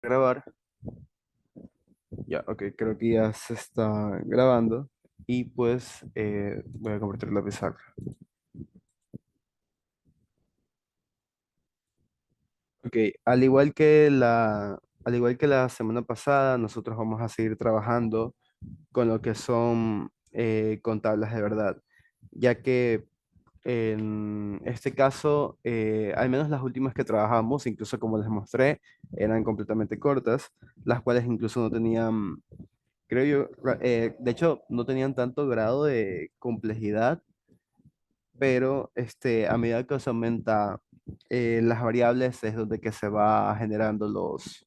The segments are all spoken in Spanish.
Grabar. Ya, ok, creo que ya se está grabando. Y pues voy a compartir la pizarra. Ok, al igual que la semana pasada, nosotros vamos a seguir trabajando con lo que son con tablas de verdad, ya que en este caso, al menos las últimas que trabajamos, incluso como les mostré, eran completamente cortas, las cuales incluso no tenían, creo yo, de hecho, no tenían tanto grado de complejidad, pero a medida que se aumenta las variables es donde que se va generando los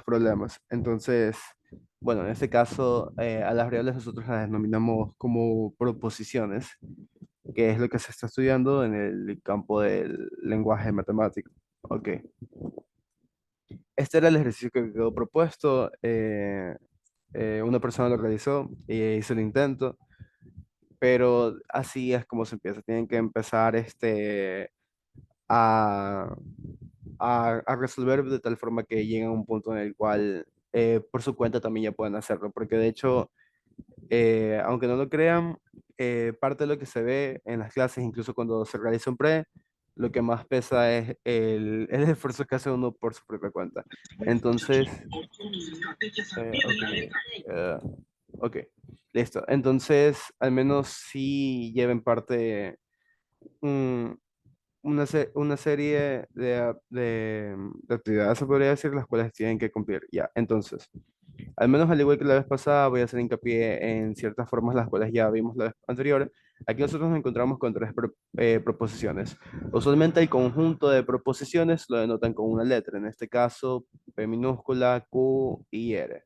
problemas. Entonces, bueno, en este caso, a las variables nosotros las denominamos como proposiciones, que es lo que se está estudiando en el campo del lenguaje matemático. Ok, este era el ejercicio que quedó propuesto. Una persona lo realizó y hizo el intento, pero así es como se empieza. Tienen que empezar a, a resolver de tal forma que lleguen a un punto en el cual por su cuenta también ya pueden hacerlo, porque de hecho, aunque no lo crean, parte de lo que se ve en las clases, incluso cuando se realiza un pre, lo que más pesa es el esfuerzo que hace uno por su propia cuenta. Entonces, ok, eh, ok, listo. Entonces, al menos sí lleven parte mm, una serie de actividades, se podría decir, las cuales tienen que cumplir. Ya, entonces, al menos al igual que la vez pasada, voy a hacer hincapié en ciertas formas las cuales ya vimos la vez anterior. Aquí nosotros nos encontramos con tres proposiciones. Usualmente el conjunto de proposiciones lo denotan con una letra, en este caso P minúscula, Q y R.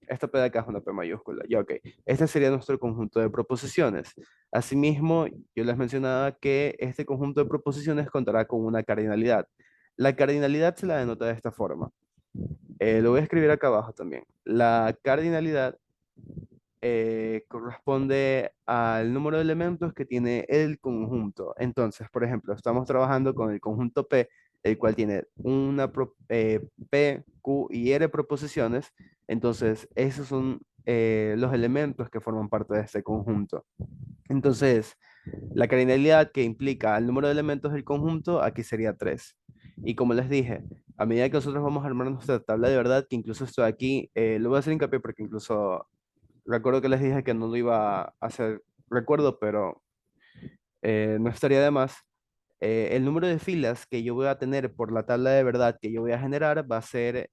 Esta P de acá es una P mayúscula. Ya, ok. Este sería nuestro conjunto de proposiciones. Asimismo, yo les mencionaba que este conjunto de proposiciones contará con una cardinalidad. La cardinalidad se la denota de esta forma. Lo voy a escribir acá abajo también. La cardinalidad corresponde al número de elementos que tiene el conjunto. Entonces, por ejemplo, estamos trabajando con el conjunto P, el cual tiene P, Q y R proposiciones. Entonces, esos son los elementos que forman parte de este conjunto. Entonces, la cardinalidad que implica el número de elementos del conjunto, aquí sería 3. Y como les dije, a medida que nosotros vamos a armar nuestra tabla de verdad, que incluso esto de aquí, lo voy a hacer hincapié porque incluso recuerdo que les dije que no lo iba a hacer recuerdo, pero no estaría de más. El número de filas que yo voy a tener por la tabla de verdad que yo voy a generar va a ser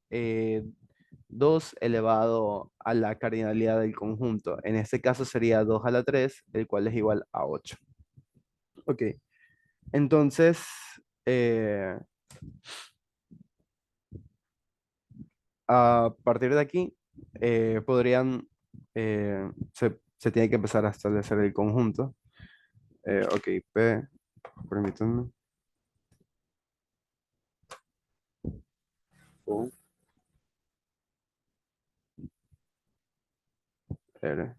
2 elevado a la cardinalidad del conjunto. En este caso sería 2 a la 3, el cual es igual a 8. Ok, entonces, eh, a partir de aquí, se tiene que empezar a establecer el conjunto. Ok, P, permítanme. Q, R.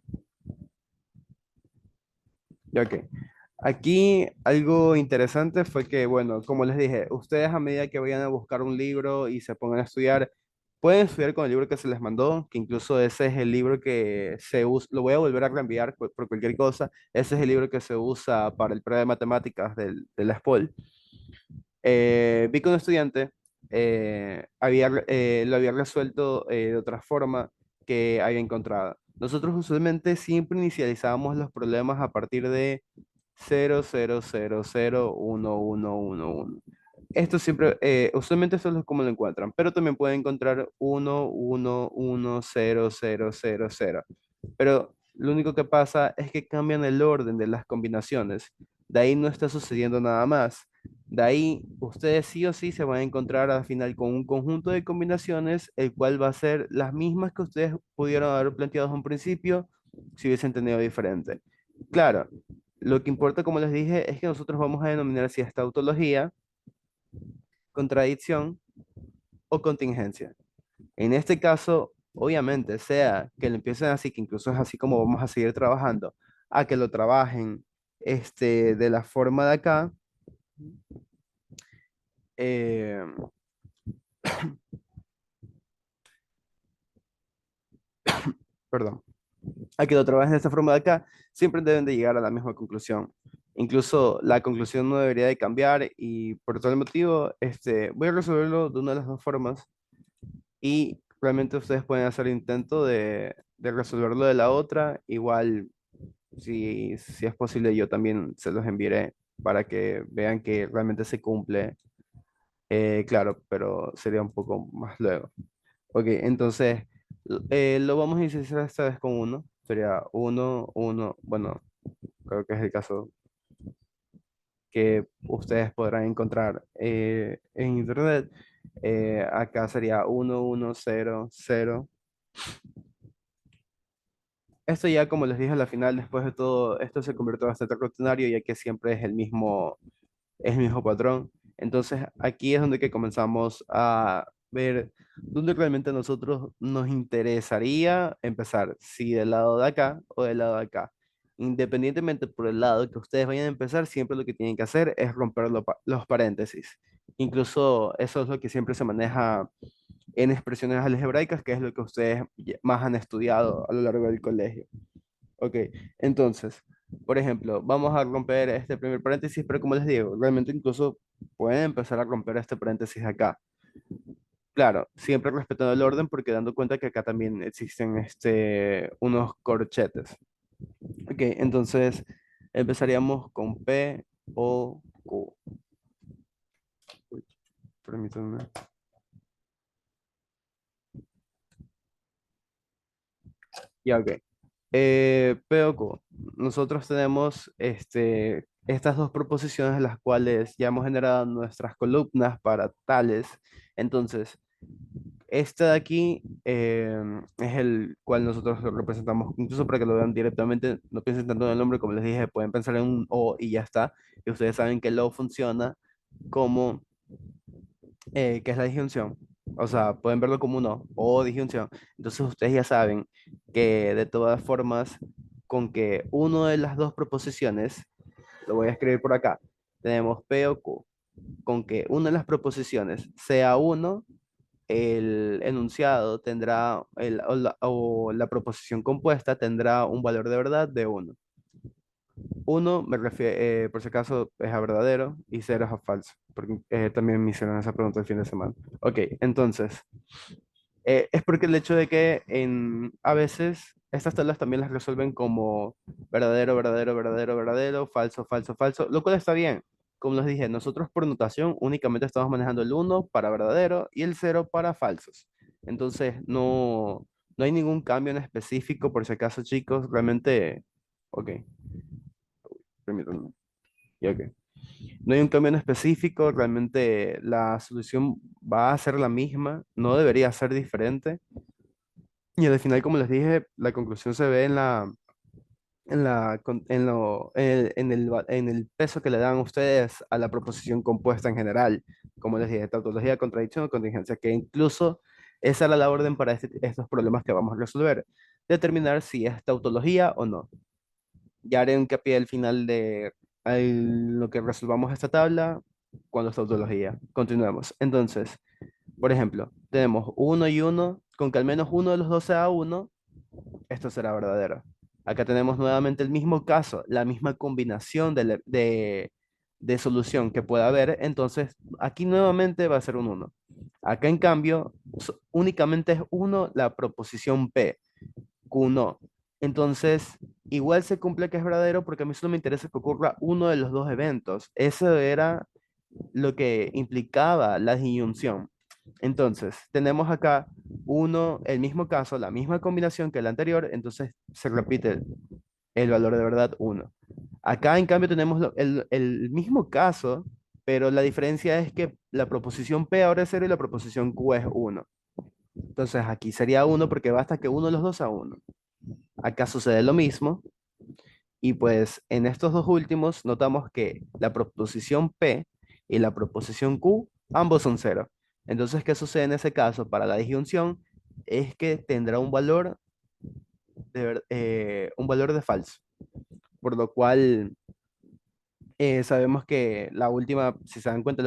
Ya, ok. Aquí algo interesante fue que, bueno, como les dije, ustedes a medida que vayan a buscar un libro y se pongan a estudiar, pueden estudiar con el libro que se les mandó, que incluso ese es el libro que se usa, lo voy a volver a reenviar por cualquier cosa, ese es el libro que se usa para el prueba de matemáticas de la SPOL. Vi que un estudiante lo había resuelto de otra forma que había encontrado. Nosotros usualmente siempre inicializábamos los problemas a partir de 0,000,1,1,1,1. Esto siempre, usualmente eso es como lo encuentran, pero también pueden encontrar 1,1,1,0,0,0,0. Pero lo único que pasa es que cambian el orden de las combinaciones. De ahí no está sucediendo nada más. De ahí ustedes sí o sí se van a encontrar al final con un conjunto de combinaciones, el cual va a ser las mismas que ustedes pudieron haber planteado en un principio si hubiesen tenido diferente. Claro, lo que importa, como les dije, es que nosotros vamos a denominar si esta tautología, contradicción o contingencia. En este caso, obviamente, sea que lo empiecen así, que incluso es así como vamos a seguir trabajando, a que lo trabajen de la forma de acá, eh, perdón, a que lo trabajen de esta forma de acá, siempre deben de llegar a la misma conclusión. Incluso la conclusión no debería de cambiar y por tal motivo, voy a resolverlo de una de las dos formas y realmente ustedes pueden hacer intento de resolverlo de la otra. Igual, si es posible, yo también se los enviaré para que vean que realmente se cumple. Claro, pero sería un poco más luego. Ok, entonces lo vamos a iniciar esta vez con uno. Sería uno, uno. Bueno, creo que es el caso que ustedes podrán encontrar en internet. Acá sería uno, uno, cero, cero. Esto ya, como les dije a la final, después de todo, esto se convirtió bastante rutinario, ya que siempre es el mismo patrón. Entonces, aquí es donde que comenzamos a ver dónde realmente a nosotros nos interesaría empezar, si del lado de acá o del lado de acá. Independientemente por el lado que ustedes vayan a empezar, siempre lo que tienen que hacer es romper los paréntesis. Incluso eso es lo que siempre se maneja en expresiones algebraicas, que es lo que ustedes más han estudiado a lo largo del colegio. Ok, entonces, por ejemplo, vamos a romper este primer paréntesis, pero como les digo, realmente incluso pueden empezar a romper este paréntesis acá. Claro, siempre respetando el orden porque dando cuenta que acá también existen unos corchetes. Ok, entonces empezaríamos con P o Q. Uy, permítanme. Ya, ok. P o Q. Nosotros tenemos estas dos proposiciones, las cuales ya hemos generado nuestras columnas para tales. Entonces, este de aquí es el cual nosotros lo representamos, incluso para que lo vean directamente, no piensen tanto en el nombre, como les dije, pueden pensar en un O y ya está. Y ustedes saben que el O funciona como, que es la disyunción. O sea, pueden verlo como un O disyunción. Entonces ustedes ya saben que de todas formas, con que uno de las dos proposiciones, lo voy a escribir por acá, tenemos P o Q, con que una de las proposiciones sea uno, el enunciado tendrá, o la proposición compuesta tendrá un valor de verdad de uno. Uno me refiero, por si acaso, es a verdadero y cero es a falso, porque también me hicieron esa pregunta el fin de semana. Ok, entonces, es porque el hecho de que a veces estas tablas también las resuelven como verdadero, verdadero, verdadero, verdadero, falso, falso, falso, lo cual está bien. Como les dije, nosotros por notación únicamente estamos manejando el uno para verdadero y el cero para falsos. Entonces, no hay ningún cambio en específico, por si acaso, chicos, realmente, ok, permítanme. Ya, ok. No hay un cambio en específico, realmente la solución va a ser la misma, no debería ser diferente. Y al final, como les dije, la conclusión se ve en el peso que le dan ustedes a la proposición compuesta en general. Como les dije, tautología, contradicción o contingencia, que incluso esa era la orden para estos problemas que vamos a resolver. Determinar si es tautología o no. Ya haré hincapié al final de lo que resolvamos esta tabla cuando es tautología. Continuemos. Entonces, por ejemplo, tenemos uno y uno, con que al menos uno de los dos sea uno, esto será verdadero. Acá tenemos nuevamente el mismo caso, la misma combinación de solución que pueda haber, entonces aquí nuevamente va a ser un uno. Acá en cambio, únicamente es uno la proposición P, Q no. Entonces, igual se cumple que es verdadero porque a mí solo me interesa que ocurra uno de los dos eventos. Eso era lo que implicaba la disyunción. Entonces, tenemos acá el mismo caso, la misma combinación que el anterior, entonces se repite el valor de verdad uno. Acá, en cambio, tenemos el mismo caso, pero la diferencia es que la proposición P ahora es cero y la proposición Q es uno. Entonces, aquí sería uno porque basta que uno de los dos sea uno. Acá sucede lo mismo, y pues en estos dos últimos notamos que la proposición P y la proposición Q ambos son cero. Entonces, ¿qué sucede en ese caso para la disyunción? Es que tendrá un valor de falso, por lo cual sabemos que la última, si se dan cuenta,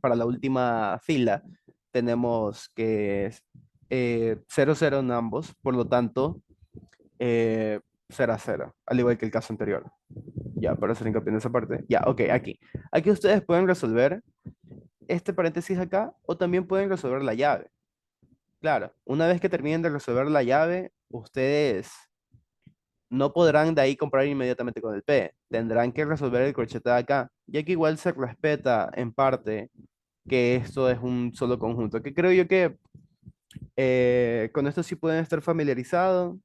para la última fila tenemos que 0, 0 en ambos, por lo tanto, eh, será 0, al igual que el caso anterior. Ya, para hacer hincapié en esa parte. Ya, ok, aquí. Aquí ustedes pueden resolver este paréntesis acá o también pueden resolver la llave. Claro, una vez que terminen de resolver la llave, ustedes no podrán de ahí comprar inmediatamente con el P. Tendrán que resolver el corchete de acá, ya que igual se respeta en parte que esto es un solo conjunto, que creo yo que con esto sí pueden estar familiarizados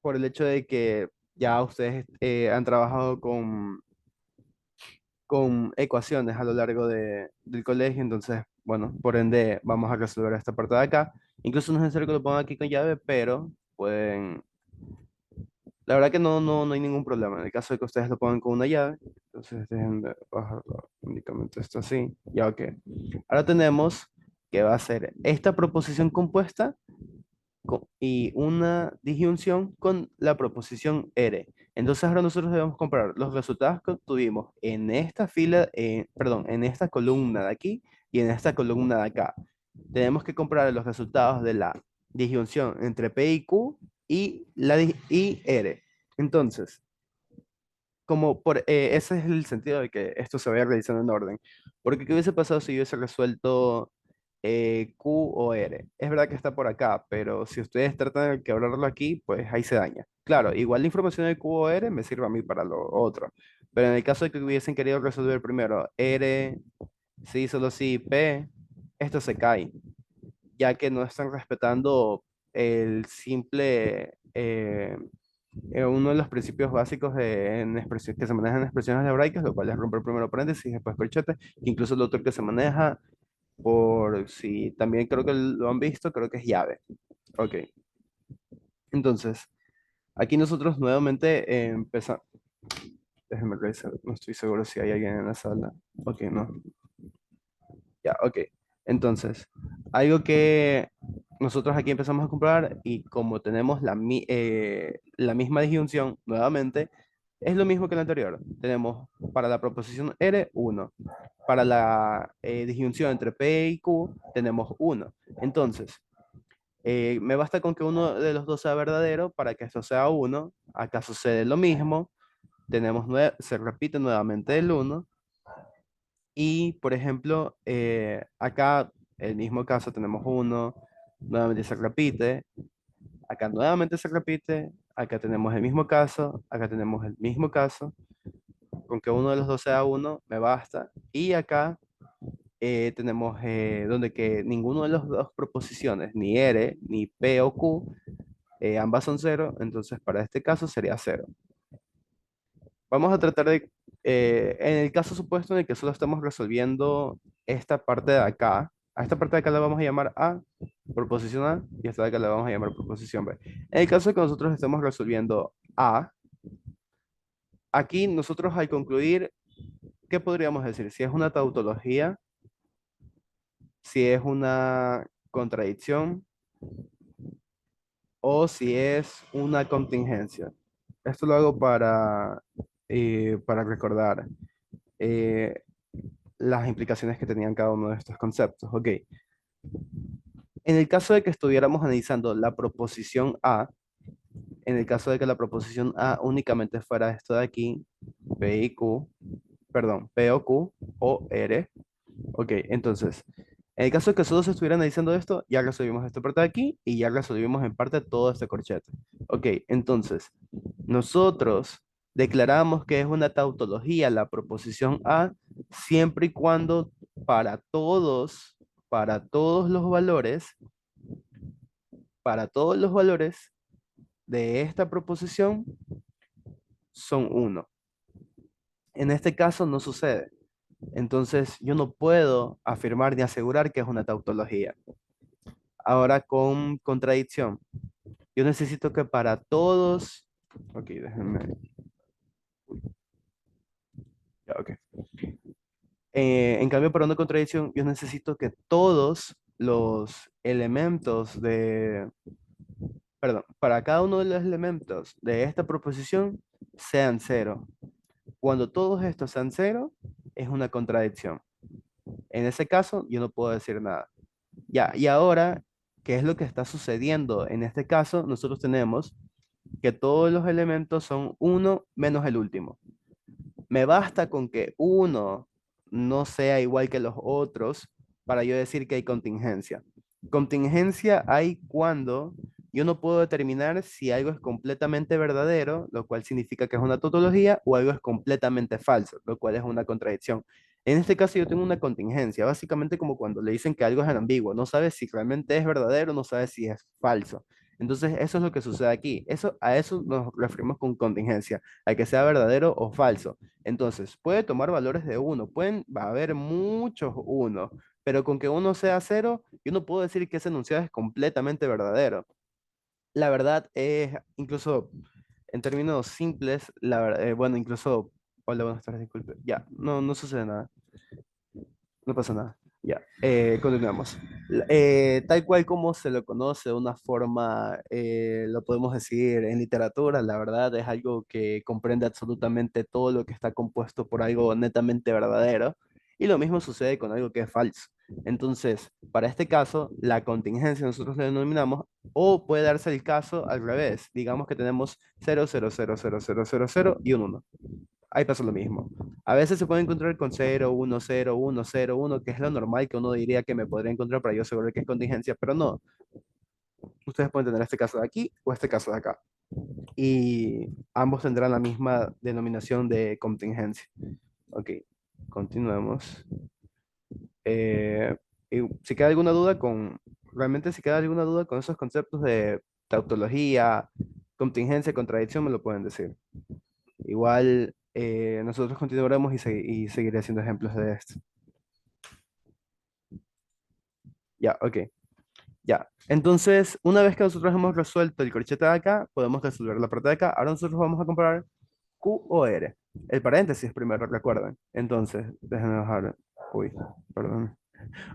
por el hecho de que ya ustedes han trabajado con ecuaciones a lo largo del colegio, entonces, bueno, por ende vamos a resolver esta parte de acá. Incluso no es necesario que lo pongan aquí con llave, pero pueden, la verdad que no hay ningún problema. En el caso de que ustedes lo pongan con una llave, entonces dejen de bajarlo únicamente esto así, ya ok. Ahora tenemos que va a ser esta proposición compuesta y una disyunción con la proposición R. Entonces ahora nosotros debemos comparar los resultados que obtuvimos en esta fila, perdón, en esta columna de aquí y en esta columna de acá. Tenemos que comparar los resultados de la disyunción entre P y Q y R. Entonces, ese es el sentido de que esto se vaya realizando en orden. Porque ¿qué hubiese pasado si yo hubiese resuelto Q o R? Es verdad que está por acá, pero si ustedes tratan de quebrarlo aquí, pues ahí se daña. Claro, igual la información de Q o R me sirve a mí para lo otro. Pero en el caso de que hubiesen querido resolver primero R, sí, solo sí, P, esto se cae, ya que no están respetando el simple, uno de los principios básicos que se manejan en expresiones algebraicas, lo cual es romper primero paréntesis, después corchete, que incluso el otro que se maneja, por si también creo que lo han visto, creo que es llave. Ok, entonces, aquí nosotros nuevamente empezamos. Déjenme revisar, no estoy seguro si hay alguien en la sala. Ok, no. Ya, ok. Entonces, algo que nosotros aquí empezamos a comprar y como tenemos la misma disyunción nuevamente, es lo mismo que el anterior. Tenemos para la proposición R, 1. Para la disyunción entre P y Q, tenemos 1. Entonces, me basta con que uno de los dos sea verdadero para que esto sea 1. Acá sucede lo mismo. Se repite nuevamente el 1. Y, por ejemplo, acá, el mismo caso, tenemos uno, nuevamente se repite, acá nuevamente se repite, acá tenemos el mismo caso, acá tenemos el mismo caso, con que uno de los dos sea uno, me basta. Y acá tenemos donde que ninguno de las dos proposiciones, ni R, ni P o Q, ambas son cero, entonces para este caso sería cero. Vamos a tratar de, en el caso supuesto en el que solo estamos resolviendo esta parte de acá, a esta parte de acá la vamos a llamar A, proposición A, y a esta de acá la vamos a llamar proposición B. En el caso de que nosotros estemos resolviendo A, aquí nosotros al concluir, ¿qué podríamos decir? Si es una tautología, si es una contradicción o si es una contingencia. Esto lo hago para recordar. Eh, las implicaciones que tenían cada uno de estos conceptos. Ok, en el caso de que estuviéramos analizando la proposición A, en el caso de que la proposición A únicamente fuera esto de aquí, P y Q, perdón, P o Q o R, ok, entonces, en el caso de que solo se estuviera analizando esto, ya resolvimos esta parte de aquí y ya resolvimos en parte todo este corchete. Ok, entonces, nosotros declaramos que es una tautología la proposición A siempre y cuando para todos, para todos los valores, para todos los valores de esta proposición son uno. En este caso no sucede. Entonces yo no puedo afirmar ni asegurar que es una tautología. Ahora con contradicción. Yo necesito que para todos... Ok, déjenme... Ya, ok. En cambio, para una contradicción, yo necesito que todos los elementos perdón, para cada uno de los elementos de esta proposición sean cero. Cuando todos estos sean cero, es una contradicción. En ese caso, yo no puedo decir nada. Ya, y ahora ¿qué es lo que está sucediendo? En este caso, nosotros tenemos que todos los elementos son uno menos el último. Me basta con que uno no sea igual que los otros para yo decir que hay contingencia. Contingencia hay cuando yo no puedo determinar si algo es completamente verdadero, lo cual significa que es una tautología, o algo es completamente falso, lo cual es una contradicción. En este caso yo tengo una contingencia, básicamente como cuando le dicen que algo es ambiguo, no sabes si realmente es verdadero, no sabes si es falso. Entonces eso es lo que sucede aquí. A eso nos referimos con contingencia, a que sea verdadero o falso. Entonces, puede tomar valores de uno, va a haber muchos uno, pero con que uno sea cero, yo no puedo decir que ese enunciado es completamente verdadero. La verdad es, incluso en términos simples, bueno, incluso, hola, buenas tardes, disculpe, ya, no sucede nada. No pasa nada. Ya, continuamos. Tal cual como se lo conoce de una forma, lo podemos decir en literatura, la verdad es algo que comprende absolutamente todo lo que está compuesto por algo netamente verdadero. Y lo mismo sucede con algo que es falso. Entonces, para este caso, la contingencia nosotros le denominamos, o puede darse el caso al revés. Digamos que tenemos 0, 0, 0, 0, 0, 0, 0 y un uno. Ahí pasa lo mismo. A veces se puede encontrar con 0, 1, 0, 1, 0, 1, que es lo normal que uno diría que me podría encontrar para yo asegurar que es contingencia, pero no. Ustedes pueden tener este caso de aquí o este caso de acá. Y ambos tendrán la misma denominación de contingencia. Ok, continuemos. Eh, y si queda alguna duda realmente si queda alguna duda con esos conceptos de tautología, contingencia, contradicción, me lo pueden decir. Igual nosotros continuaremos y seguiré haciendo ejemplos de esto. Ya, ok. Ya. Entonces, una vez que nosotros hemos resuelto el corchete de acá, podemos resolver la parte de acá. Ahora nosotros vamos a comparar Q o R. El paréntesis primero, recuerden. Entonces, déjenme bajar. Uy, perdón.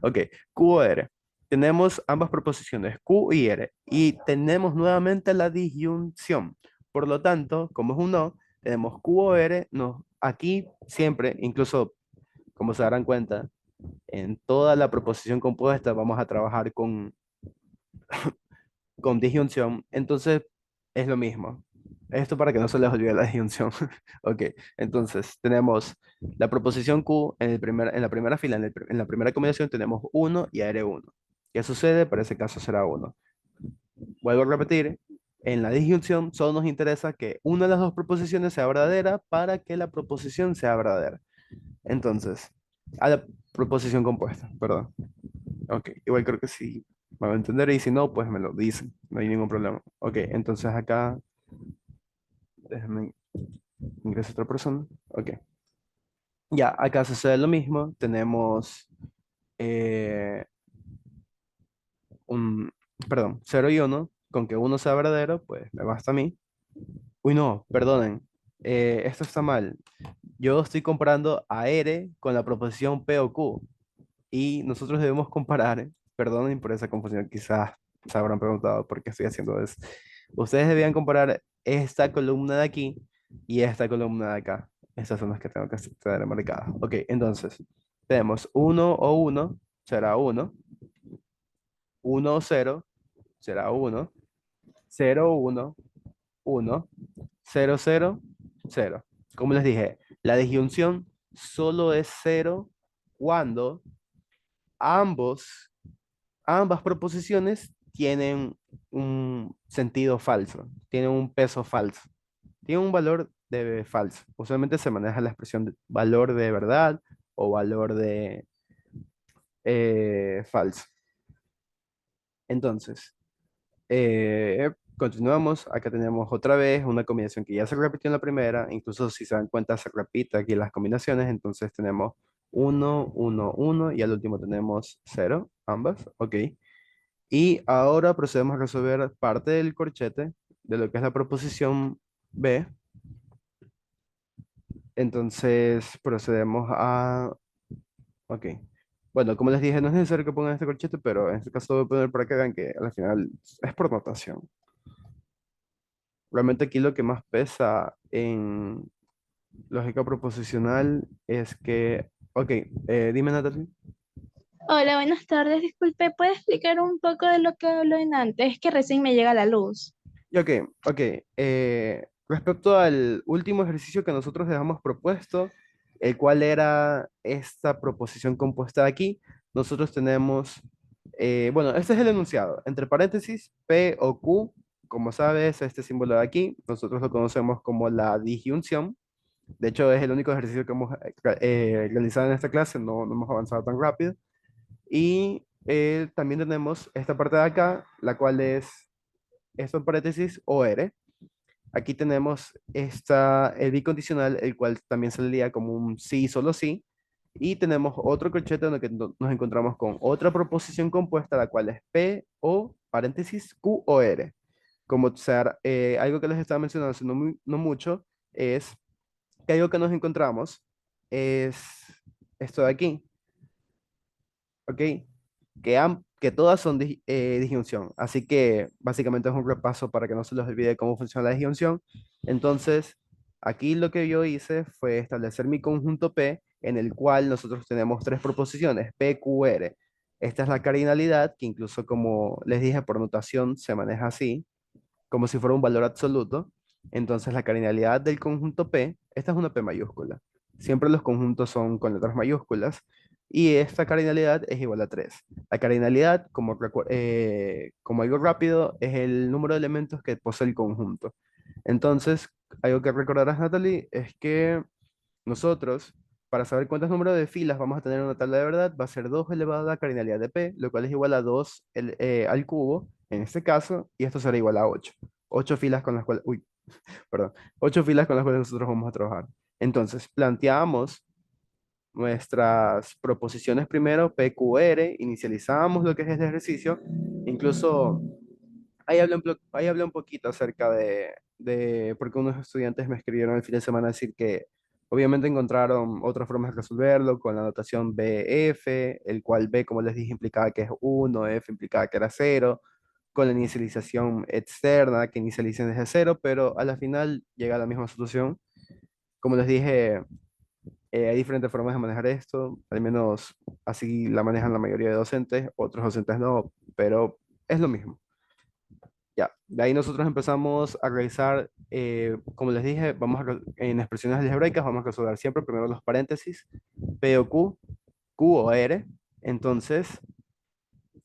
Ok, Q o R. Tenemos ambas proposiciones, Q y R. Y tenemos nuevamente la disyunción. Por lo tanto, como es un no, tenemos Q o R. No, aquí siempre, incluso como se darán cuenta, en toda la proposición compuesta vamos a trabajar con disyunción, entonces es lo mismo. Esto para que no se les olvide la disyunción. Ok, entonces tenemos la proposición Q en la primera fila, en la primera combinación tenemos uno y r uno. ¿Qué sucede? Para ese caso será uno. Vuelvo a repetir, en la disyunción solo nos interesa que una de las dos proposiciones sea verdadera para que la proposición sea verdadera. Entonces, a la proposición compuesta, perdón. Ok, igual creo que sí me va a entender y si no, pues me lo dicen, no hay ningún problema. Ok, entonces acá, déjame ingresar otra persona. Ok, ya, acá sucede lo mismo, tenemos eh, un, perdón, cero y uno con que uno sea verdadero, pues me basta a mí. Uy, no, perdonen, esto está mal. Yo estoy comparando a R con la proposición P o Q y nosotros debemos comparar, perdonen por esa confusión, quizás se habrán preguntado por qué estoy haciendo eso. Ustedes debían comparar esta columna de aquí y esta columna de acá. Estas son las que tengo que tener marcadas. Ok, entonces, tenemos uno o uno será uno, uno o 0 será uno, 0 uno, uno, 0 0 0. Como les dije, la disyunción solo es cero cuando ambos ambas proposiciones tienen un sentido falso, tienen un peso falso, tienen un valor de falso. Usualmente se maneja la expresión de valor de verdad o valor de falso. Entonces, continuamos. Acá tenemos otra vez una combinación que ya se repitió en la primera, incluso si se dan cuenta se repite aquí las combinaciones, entonces tenemos uno, uno, uno y al último tenemos cero, ambas, ok. Y ahora procedemos a resolver parte del corchete de lo que es la proposición B. Entonces procedemos a... Ok. Bueno, como les dije, no es necesario que pongan este corchete, pero en este caso voy a poner para que vean que al final es por notación. Realmente aquí lo que más pesa en lógica proposicional es que... Ok, dime Natalie. Hola, buenas tardes. Disculpe, ¿puede explicar un poco de lo que habló en antes? Es que recién me llega la luz. Y ok, ok. Respecto al último ejercicio que nosotros dejamos propuesto, el cual era esta proposición compuesta de aquí, nosotros tenemos, bueno, este es el enunciado, entre paréntesis, P o Q, como sabes, este símbolo de aquí, nosotros lo conocemos como la disyunción. De hecho, es el único ejercicio que hemos realizado en esta clase, no hemos avanzado tan rápido. Y también tenemos esta parte de acá, la cual es, esto en paréntesis, OR. Aquí tenemos el bicondicional, el cual también se leía como un sí, solo sí. Y tenemos otro corchete donde nos encontramos con otra proposición compuesta, la cual es P o paréntesis Q o R. Como ser, algo que les estaba mencionando hace no mucho es que algo que nos encontramos es esto de aquí, ¿ok? Que todas son disyunción. Así que básicamente es un repaso para que no se les olvide cómo funciona la disyunción. Entonces, aquí lo que yo hice fue establecer mi conjunto P en el cual nosotros tenemos tres proposiciones, P, Q, R. Esta es la cardinalidad, que incluso como les dije por notación se maneja así, como si fuera un valor absoluto. Entonces la cardinalidad del conjunto P, esta es una P mayúscula. Siempre los conjuntos son con letras mayúsculas y esta cardinalidad es igual a 3. La cardinalidad, como algo rápido, es el número de elementos que posee el conjunto. Entonces, algo que recordarás, Natalie, es que nosotros, para saber cuántos números de filas vamos a tener en una tabla de verdad, va a ser 2 elevado a la cardinalidad de P, lo cual es igual a 2 al cubo, en este caso, y esto será igual a 8. 8 filas con las cuales, uy, perdón, 8 filas con las cuales nosotros vamos a trabajar. Entonces, planteamos nuestras proposiciones primero, PQR, inicializamos lo que es este ejercicio, incluso ahí hablé un poquito acerca porque unos estudiantes me escribieron el fin de semana a decir que obviamente encontraron otras formas de resolverlo con la notación BF, el cual B, como les dije, implicaba que es 1, F implicaba que era 0, con la inicialización externa que inicialicen desde 0, pero a la final llega a la misma solución. Como les dije, hay diferentes formas de manejar esto, al menos así la manejan la mayoría de docentes, otros docentes no, pero es lo mismo. Ya, de ahí nosotros empezamos a realizar, como les dije, en expresiones algebraicas vamos a resolver siempre primero los paréntesis, P o Q, Q o R. Entonces,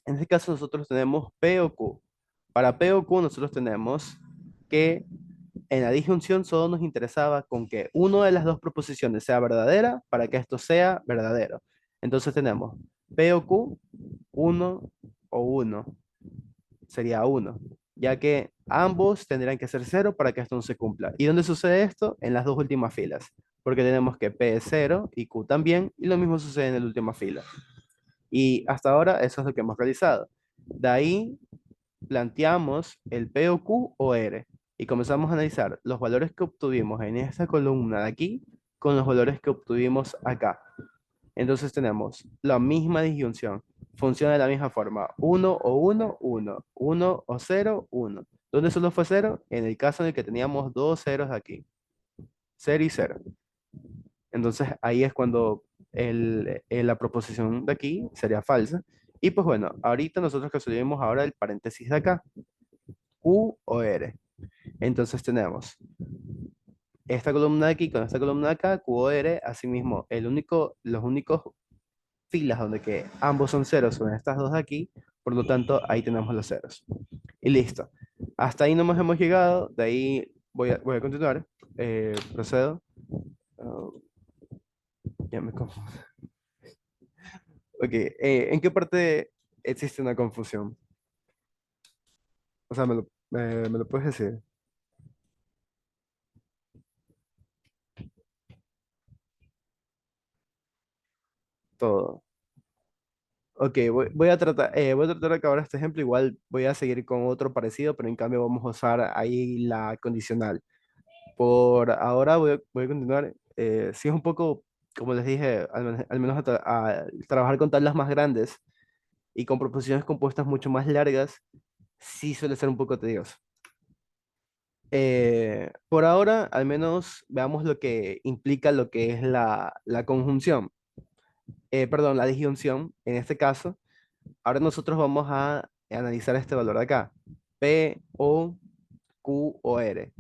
en este caso nosotros tenemos P o Q. Para P o Q nosotros tenemos que en la disjunción solo nos interesaba con que una de las dos proposiciones sea verdadera para que esto sea verdadero. Entonces tenemos P o Q, uno o uno sería uno, ya que ambos tendrían que ser cero para que esto no se cumpla. ¿Y dónde sucede esto? En las dos últimas filas, porque tenemos que P es 0 y Q también, y lo mismo sucede en la última fila. Y hasta ahora eso es lo que hemos realizado. De ahí planteamos el P o Q o R y comenzamos a analizar los valores que obtuvimos en esta columna de aquí con los valores que obtuvimos acá. Entonces tenemos la misma disyunción. Funciona de la misma forma. Uno o uno, uno. Uno o cero, uno. ¿Dónde solo fue cero? En el caso en el que teníamos dos ceros aquí. Cero y cero. Entonces ahí es cuando la proposición de aquí sería falsa. Y pues bueno, ahorita nosotros resolvemos ahora el paréntesis de acá. Q o R. Entonces tenemos esta columna de aquí con esta columna de acá, Q o R. Asimismo, los únicos filas donde que ambos son ceros son estas dos de aquí, por lo tanto ahí tenemos los ceros. Y listo. Hasta ahí no nos hemos llegado, de ahí voy a continuar. Procedo. Ah, ya me confundo. Ok, ¿en qué parte existe una confusión? O sea, me lo puedes decir todo. Ok, voy a tratar de acabar este ejemplo. Igual voy a seguir con otro parecido, pero en cambio vamos a usar ahí la condicional. Por ahora voy a continuar. Sí es un poco, como les dije, al menos a trabajar con tablas más grandes y con proposiciones compuestas mucho más largas, sí suele ser un poco tedioso. Por ahora, al menos veamos lo que implica lo que es la conjunción. perdón, la disyunción, en este caso, ahora nosotros vamos a analizar este valor de acá, P, O, Q o R.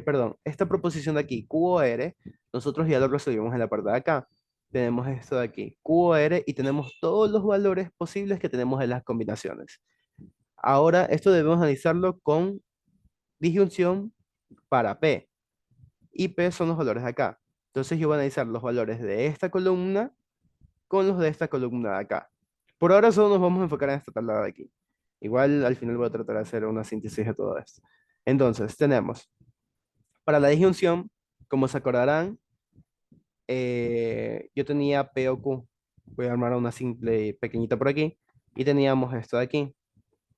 Perdón, esta proposición de aquí, Q o R, nosotros ya lo resolvimos en la parte de acá. Tenemos esto de aquí, Q o R, y tenemos todos los valores posibles que tenemos en las combinaciones. Ahora, esto debemos analizarlo con disyunción para P. Y P son los valores de acá. Entonces yo voy a analizar los valores de esta columna con los de esta columna de acá. Por ahora solo nos vamos a enfocar en esta tabla de aquí. Igual al final voy a tratar de hacer una síntesis de todo esto. Entonces, tenemos, para la disyunción, como se acordarán, yo tenía P o Q. Voy a armar una simple pequeñita por aquí. Y teníamos esto de aquí.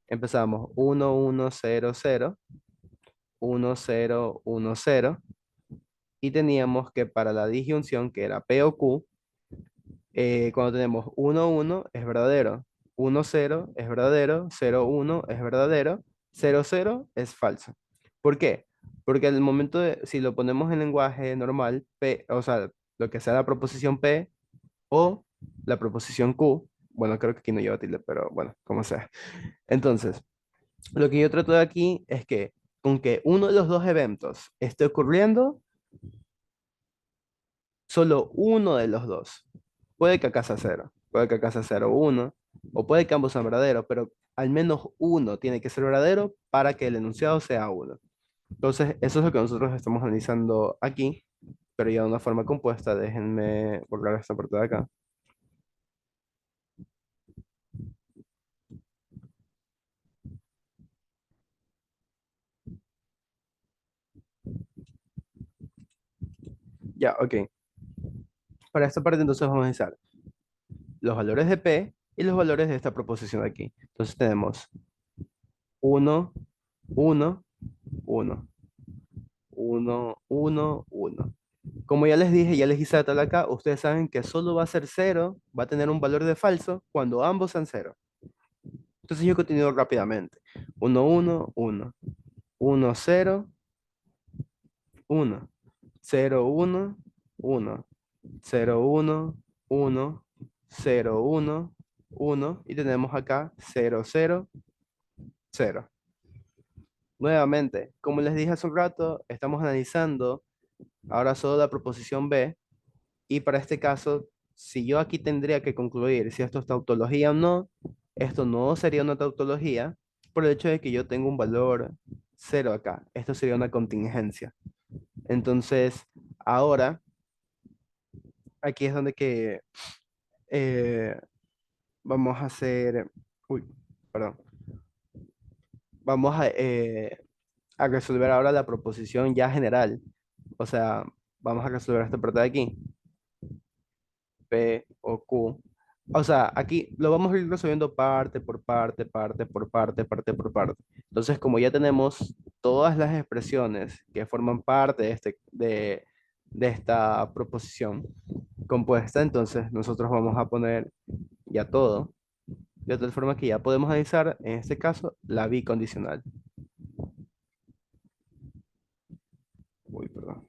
Empezamos 1, 1, 0, 0, 1, 0, 1, 0. Y teníamos que para la disyunción, que era P o Q, cuando tenemos 1, 1 es verdadero, 1, 0 es verdadero, 0, 1 es verdadero, 0, 0 es falso. ¿Por qué? Porque al momento de, si lo ponemos en lenguaje normal, P, o sea, lo que sea la proposición P o la proposición Q, bueno, creo que aquí no lleva tilde, pero bueno, como sea. Entonces, lo que yo trato de aquí es que con que uno de los dos eventos esté ocurriendo, solo uno de los dos. Puede que acá sea cero, puede que acá sea 0, 1, o puede que ambos sean verdaderos, pero al menos uno tiene que ser verdadero para que el enunciado sea uno. Entonces, eso es lo que nosotros estamos analizando aquí, pero ya de una forma compuesta. Déjenme borrar esta parte de acá. Ya, ok. Para esta parte entonces vamos a analizar los valores de P y los valores de esta proposición de aquí. Entonces tenemos uno, uno, uno, uno, uno, uno. Como ya les dije, ya les hice la tabla acá, ustedes saben que solo va a ser cero, va a tener un valor de falso cuando ambos sean cero. Entonces yo continúo rápidamente. Uno, uno, uno, uno, cero, uno, cero, uno, uno, cero, uno, uno, cero, uno, uno, y tenemos acá cero, cero, cero. Nuevamente, como les dije hace un rato, estamos analizando ahora solo la proposición B. Y para este caso, si yo aquí tendría que concluir si esto es tautología o no, esto no sería una tautología por el hecho de que yo tengo un valor cero acá. Esto sería una contingencia. Entonces, ahora, aquí es donde que eh, vamos a hacer, uy, perdón, vamos a resolver ahora la proposición ya general. O sea, vamos a resolver esta parte de aquí. P o Q. O sea, aquí lo vamos a ir resolviendo parte por parte, parte por parte, parte por parte. Entonces, como ya tenemos todas las expresiones que forman parte de esta proposición compuesta, entonces nosotros vamos a poner ya todo, de tal forma que ya podemos analizar, en este caso, la bicondicional. Uy, perdón.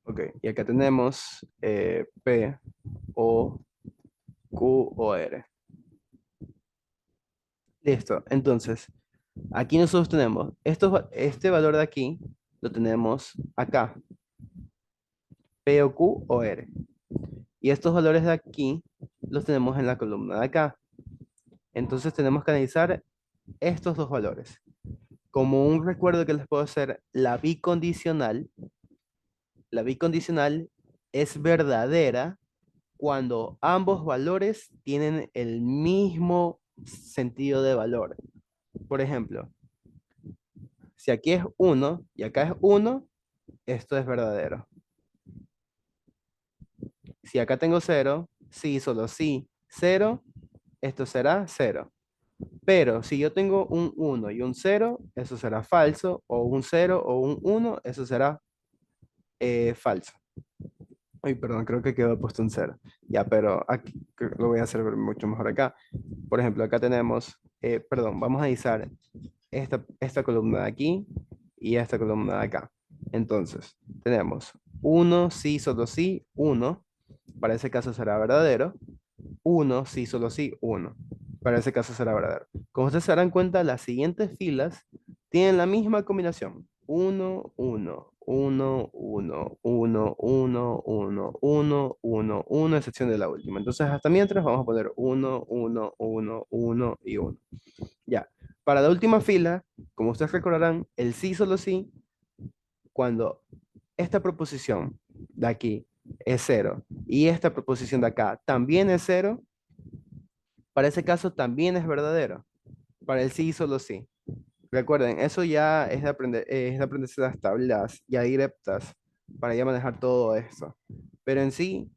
Ok, y acá tenemos P, O, Q o R. Listo, entonces, aquí nosotros tenemos este valor de aquí, lo tenemos acá, P o Q o R. Y estos valores de aquí los tenemos en la columna de acá. Entonces tenemos que analizar estos dos valores. Como un recuerdo que les puedo hacer, la bicondicional es verdadera cuando ambos valores tienen el mismo sentido de valor. Por ejemplo, si aquí es uno y acá es uno, esto es verdadero. Si acá tengo cero, sí, solo sí, cero, esto será cero. Pero si yo tengo un uno y un cero, eso será falso, o un cero o un uno, eso será falso. Ay, perdón, creo que quedó puesto un cero. Ya, pero aquí lo voy a hacer mucho mejor acá. Por ejemplo, acá tenemos, perdón, vamos a analizar esta columna de aquí y esta columna de acá. Entonces, tenemos uno sí, solo sí, uno. Para ese caso será verdadero. Uno sí, solo sí, uno. Para ese caso será verdadero. Como ustedes se darán cuenta, las siguientes filas tienen la misma combinación. Uno, uno, uno, uno, uno, uno, uno, uno, uno, uno, excepción de la última. Entonces, hasta mientras vamos a poner uno, uno, uno, uno y uno. Ya. Para la última fila, como ustedes recordarán, el sí, solo sí, cuando esta proposición de aquí es cero y esta proposición de acá también es cero, para ese caso también es verdadero. Para el sí y solo sí. Recuerden, eso ya es de aprenderse las tablas ya directas para ya manejar todo esto. Pero en sí,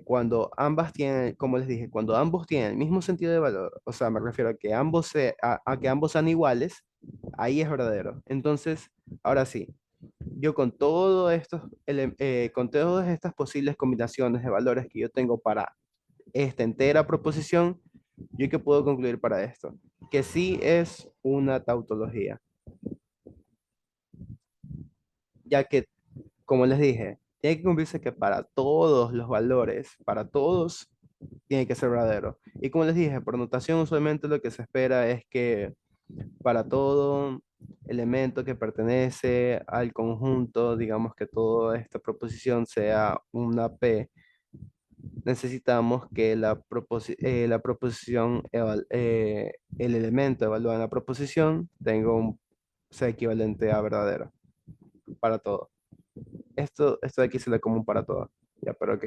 cuando ambas tienen, como les dije, cuando ambos tienen el mismo sentido de valor, o sea, me refiero a que a que ambos sean iguales, ahí es verdadero. Entonces, ahora sí, yo con todas estas posibles combinaciones de valores que yo tengo para esta entera proposición, ¿yo qué puedo concluir para esto? Que sí es una tautología, ya que, como les dije, tiene que cumplirse que para todos los valores, para todos, tiene que ser verdadero. Y como les dije, por notación usualmente lo que se espera es que para todo elemento que pertenece al conjunto, digamos que toda esta proposición sea una P, necesitamos que la proposición, el elemento evaluado en la proposición sea equivalente a verdadero para todo. Esto de aquí se le común para todo. Ya, pero ok.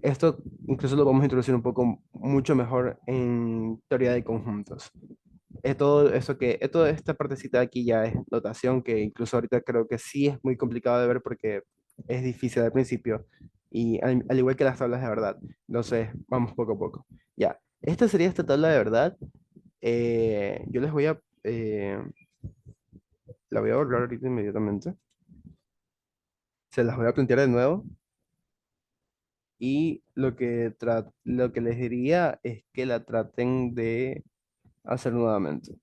Esto incluso lo vamos a introducir un poco mucho mejor en teoría de conjuntos. Todo eso toda esta partecita de aquí ya es notación que incluso ahorita creo que sí es muy complicado de ver porque es difícil al principio y al igual que las tablas de verdad. Entonces, vamos poco a poco. Ya, esta sería esta tabla de verdad. Yo la voy a borrar ahorita inmediatamente. Se las voy a plantear de nuevo y lo que les diría es que la traten de hacer nuevamente.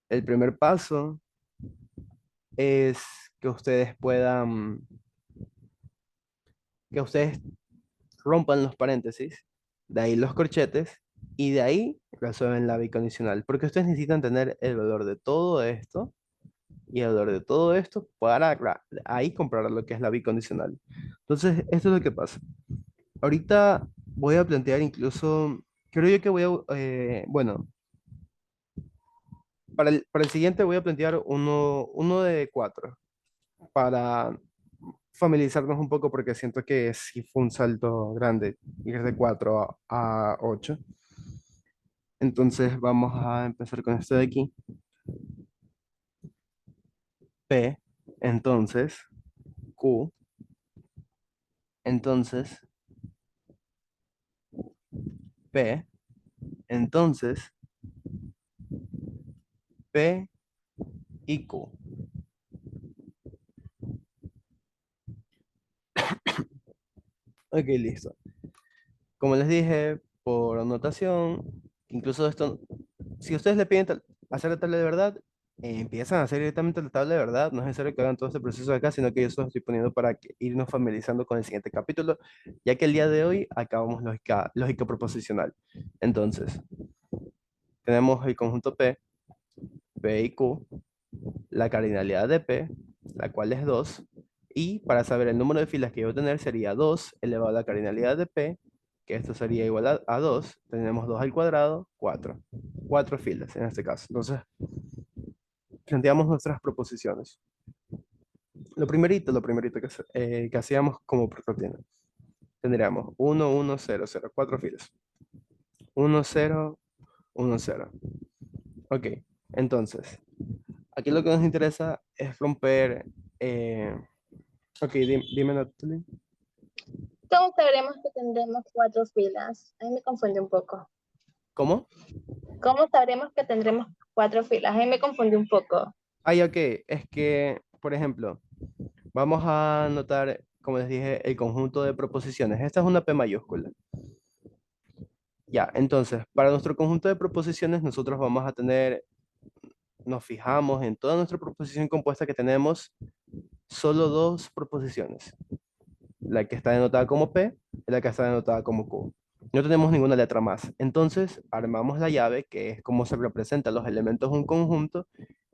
El primer paso es que que ustedes rompan los paréntesis, de ahí los corchetes, y de ahí resuelven la bicondicional, porque ustedes necesitan tener el valor de todo esto y el valor de todo esto para ahí comprar lo que es la bicondicional. Entonces, esto es lo que pasa. Ahorita voy a plantear incluso, creo yo que bueno, para el siguiente voy a plantear uno de cuatro, para familiarizarnos un poco porque siento que sí fue un salto grande ir de 4 a 8. Entonces vamos a empezar con esto de aquí. P, entonces Q, entonces P, entonces P y Q. Ok, listo. Como les dije, por anotación, incluso esto, si ustedes le piden hacer la tabla de verdad, empiezan a hacer directamente la tabla de verdad. No es necesario que hagan todo este proceso de acá, sino que yo solo estoy poniendo para irnos familiarizando con el siguiente capítulo, ya que el día de hoy acabamos lógica proposicional. Entonces, tenemos el conjunto P, P y Q, la cardinalidad de P, la cual es 2 y para saber el número de filas que yo voy a tener sería 2 elevado a la cardinalidad de P, que esto sería igual a 2, tenemos 2 al cuadrado, 4. 4 filas en este caso. Entonces, planteamos nuestras proposiciones. Lo primerito que hacíamos como rutina. Tendríamos 1, 1, 0, 0, 4 filas. 1, 0, 1, 0. Ok, entonces, aquí lo que nos interesa es romper. eh, ok, dime, Natalie. ¿Cómo sabremos que tendremos cuatro filas? A mí me confunde un poco. ¿Cómo? ¿Cómo sabremos que tendremos cuatro filas? A mí me confunde un poco. Ah, ya, ok. Es que, por ejemplo, vamos a anotar como les dije, el conjunto de proposiciones. Esta es una P mayúscula. Ya, entonces, para nuestro conjunto de proposiciones, nosotros vamos a tener, nos fijamos en toda nuestra proposición compuesta que tenemos, solo dos proposiciones. La que está denotada como P y la que está denotada como Q. No tenemos ninguna letra más. Entonces, armamos la llave, que es como se representan los elementos de un conjunto,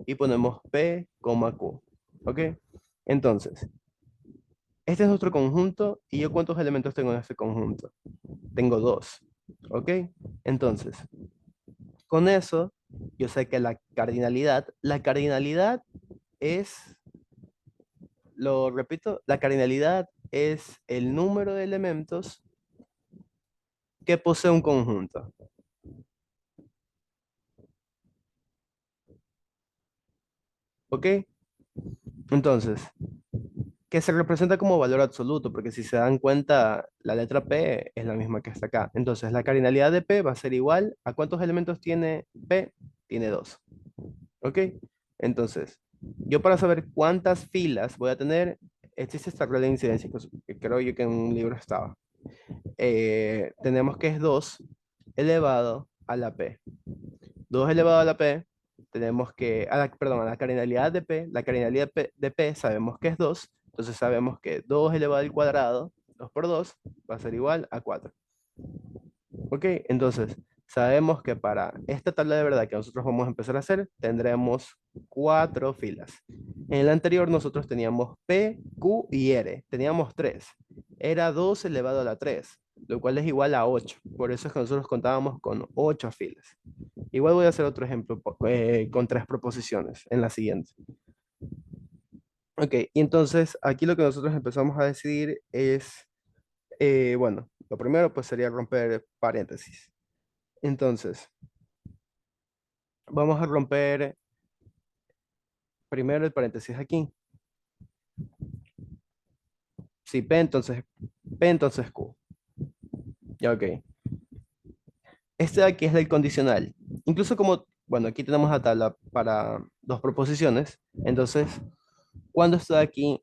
y ponemos P, Q. ¿Ok? Entonces, este es nuestro conjunto, y yo ¿cuántos elementos tengo en este conjunto? Tengo dos. ¿Ok? Entonces, con eso, yo sé que la cardinalidad es, lo repito, la cardinalidad es el número de elementos que posee un conjunto. ¿Ok? Entonces, que se representa como valor absoluto, porque si se dan cuenta, la letra P es la misma que está acá. Entonces, la cardinalidad de P va a ser igual a ¿cuántos elementos tiene P? Tiene dos. ¿Ok? Entonces, yo para saber cuántas filas voy a tener, existe esta regla de incidencia que creo yo que en un libro estaba. Tenemos que es 2 elevado a la P. 2 elevado a la P, tenemos que, perdón, a la cardinalidad de P, la cardinalidad de P sabemos que es 2, entonces sabemos que 2 elevado al cuadrado, 2 por 2, va a ser igual a 4. ¿Ok? Entonces, sabemos que para esta tabla de verdad que nosotros vamos a empezar a hacer, tendremos 4 filas. En el anterior nosotros teníamos P, Q y R, teníamos 3. Era 2 elevado a la 3, lo cual es igual a 8. Por eso es que nosotros contábamos con 8 filas. Igual voy a hacer otro ejemplo con 3 proposiciones en la siguiente. Ok, y entonces aquí lo que nosotros empezamos a decidir es, bueno, lo primero pues sería romper paréntesis. Entonces, vamos a romper primero el paréntesis aquí. Si P entonces Q. Ya, ok. Este de aquí es el condicional. Incluso como, bueno, aquí tenemos la tabla para dos proposiciones. Entonces, cuando esto de aquí,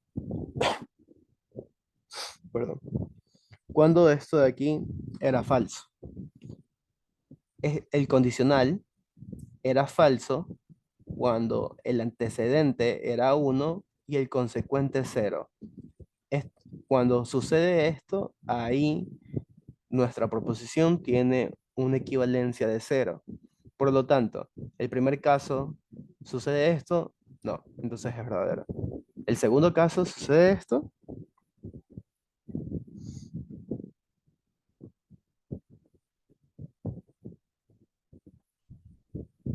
perdón, cuando esto de aquí era falso. El condicional era falso cuando el antecedente era uno y el consecuente cero. Es- Cuando sucede esto, ahí nuestra proposición tiene una equivalencia de cero. Por lo tanto, el primer caso, ¿sucede esto? No, entonces es verdadero. El segundo caso, ¿sucede esto?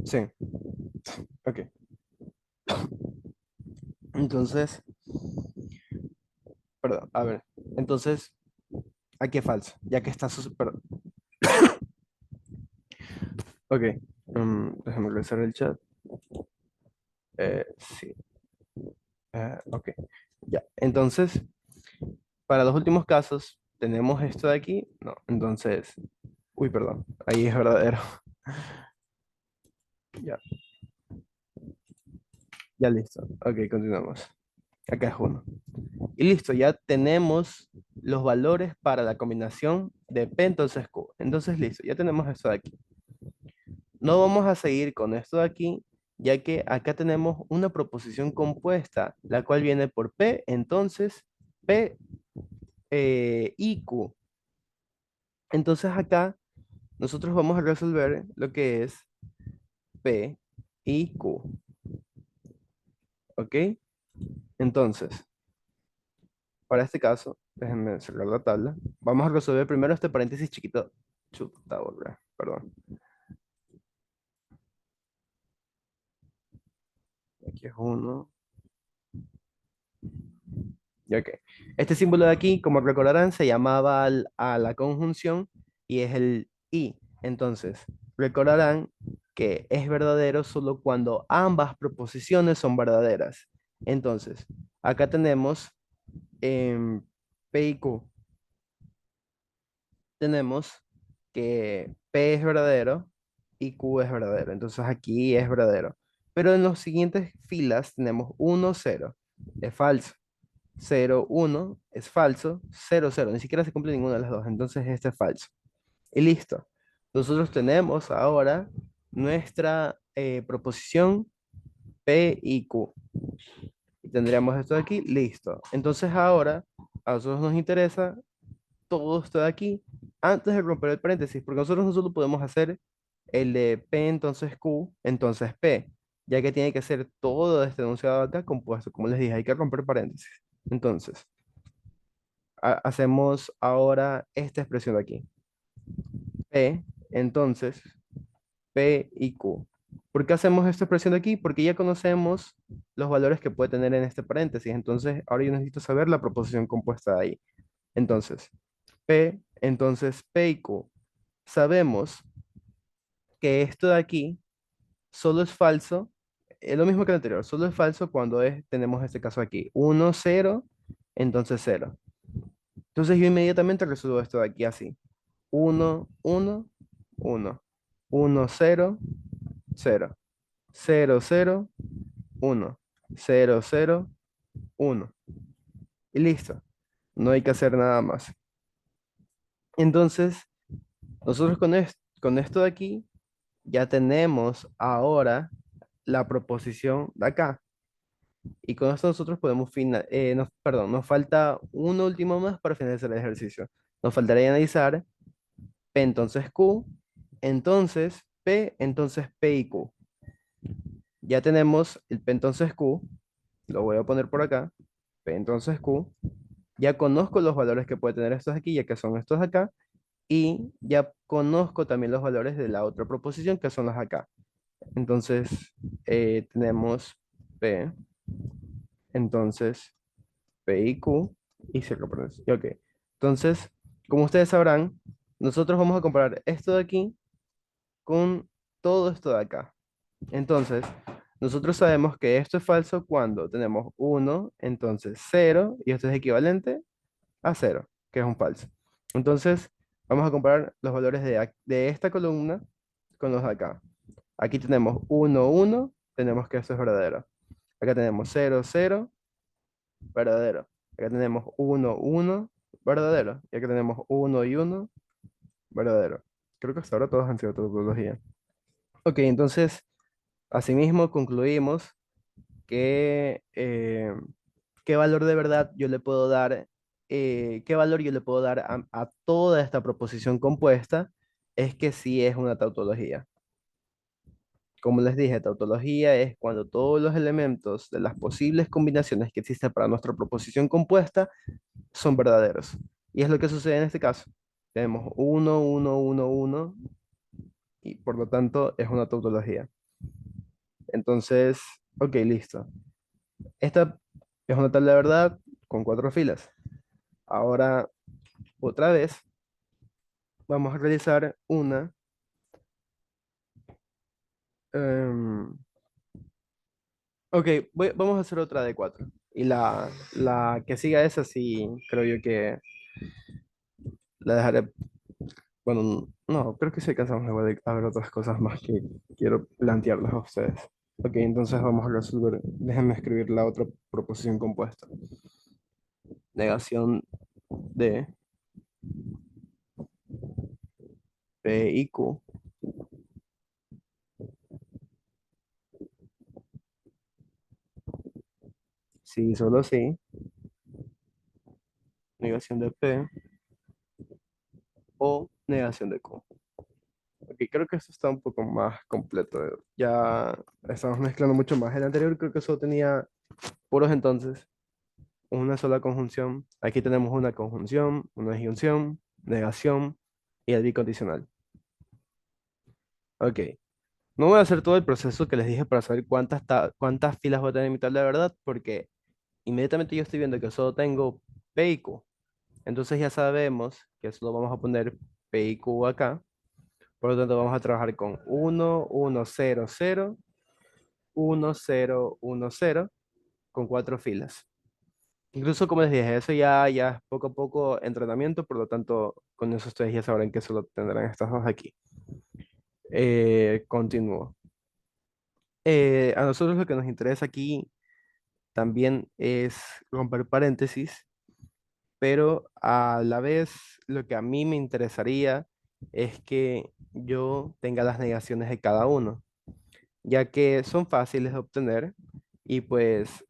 Sí, ok. Entonces, perdón, a ver, entonces, aquí es falso, ya que está, perdón, ok, déjame regresar el chat. Sí, ok, ya, entonces, para los últimos casos, tenemos esto de aquí, no, entonces, uy, perdón, ahí es verdadero, ya, ya listo, ok, continuamos, acá es uno. Y listo, ya tenemos los valores para la combinación de P entonces Q. Entonces, listo, ya tenemos esto de aquí. No vamos a seguir con esto de aquí, ya que acá tenemos una proposición compuesta, la cual viene por P, entonces P y Q. Entonces acá nosotros vamos a resolver lo que es P y Q. ¿Ok? Entonces, para este caso, déjenme cerrar la tabla. Vamos a resolver primero este paréntesis chiquito. Chuta, volver, perdón. Aquí es uno. Y ok. Este símbolo de aquí, como recordarán, se llamaba a la conjunción y es el y. Entonces, recordarán que es verdadero solo cuando ambas proposiciones son verdaderas. Entonces, acá tenemos P y Q. Tenemos que P es verdadero y Q es verdadero. Entonces aquí es verdadero. Pero en las siguientes filas tenemos uno cero. Es falso. 0, 1 es falso, 0, 0, ni siquiera se cumple ninguna de las dos, entonces este es falso. Y listo. Nosotros tenemos ahora nuestra proposición P y Q. Y tendríamos esto de aquí, listo. Entonces ahora a nosotros nos interesa todo esto de aquí antes de romper el paréntesis, porque nosotros no solo podemos hacer el de P entonces Q, entonces P, ya que tiene que ser todo este enunciado acá compuesto. Como les dije, hay que romper paréntesis. Entonces, hacemos ahora esta expresión de aquí. P, entonces, P y Q. ¿Por qué hacemos esta expresión de aquí? Porque ya conocemos los valores que puede tener en este paréntesis. Entonces, ahora yo necesito saber la proposición compuesta de ahí. Entonces, P y Q. Sabemos que esto de aquí solo es falso, es lo mismo que el anterior, solo es falso cuando tenemos este caso aquí, 1, 0, entonces 0. Entonces yo inmediatamente resuelvo esto de aquí así, 1, 1, 1, 1, 0, 0, 0, 0, 1, 0, 0, 1. Y listo, no hay que hacer nada más. Entonces, nosotros con esto de aquí ya tenemos ahora la proposición de acá. Y con esto nosotros podemos perdón, nos falta un último más para finalizar el ejercicio. Nos faltaría analizar P entonces Q, entonces P y Q. Ya tenemos el P entonces Q, lo voy a poner por acá, P entonces Q. Ya conozco los valores que puede tener estos aquí, ya que son estos de acá, y ya conozco también los valores de la otra proposición, que son los acá. Entonces, tenemos P, entonces P y Q, y cierro paréntesis. Y ok. Entonces, como ustedes sabrán, nosotros vamos a comparar esto de aquí con todo esto de acá. Entonces, nosotros sabemos que esto es falso cuando tenemos 1, entonces 0, y esto es equivalente a 0, que es un falso. Entonces, vamos a comparar los valores de esta columna con los de acá. Aquí tenemos 1, 1, tenemos que esto es verdadero. Acá tenemos 0, 0, verdadero. Acá tenemos 1, 1, verdadero. Y acá tenemos 1 y 1, verdadero. Creo que hasta ahora todos han sido tautología. Ok, entonces, asimismo concluimos que qué valor de verdad yo le puedo dar, qué valor yo le puedo dar a toda esta proposición compuesta, es que sí es una tautología. Como les dije, tautología es cuando todos los elementos de las posibles combinaciones que existen para nuestra proposición compuesta son verdaderos. Y es lo que sucede en este caso. Tenemos 1, 1, 1, 1 y por lo tanto es una tautología. Entonces, ok, listo. Esta es una tabla de verdad con 4 filas. Ahora, otra vez, vamos a realizar una. em, ok, vamos a hacer otra de 4. Y la que siga esa sí, creo yo que la dejaré. Bueno, no, creo que sí alcanzamos a ver otras cosas más que quiero plantearles a ustedes. Ok, entonces vamos a resolver. Déjenme escribir la otra proposición compuesta. Negación de P y Q. Sí, solo sí. Negación de P o negación de Q. Ok, creo que esto está un poco más completo. Ya estamos mezclando mucho más. El anterior creo que solo tenía puros entonces, una sola conjunción. Aquí tenemos una conjunción, una disyunción, negación y el bicondicional. Ok, no voy a hacer todo el proceso que les dije para saber cuántas filas voy a tener en mi tabla de verdad, porque inmediatamente yo estoy viendo que solo tengo P y Q. Entonces ya sabemos que solo vamos a poner P y Q acá. Por lo tanto, vamos a trabajar con 1, 1, 0, 0, 1, 0, 1, 0, con 4 filas. Incluso como les dije, eso ya es poco a poco entrenamiento, por lo tanto, con eso ustedes ya sabrán que solo tendrán estas dos aquí. Continúo. A nosotros lo que nos interesa aquí también es romper paréntesis, pero a la vez lo que a mí me interesaría es que yo tenga las negaciones de cada uno, ya que son fáciles de obtener y pues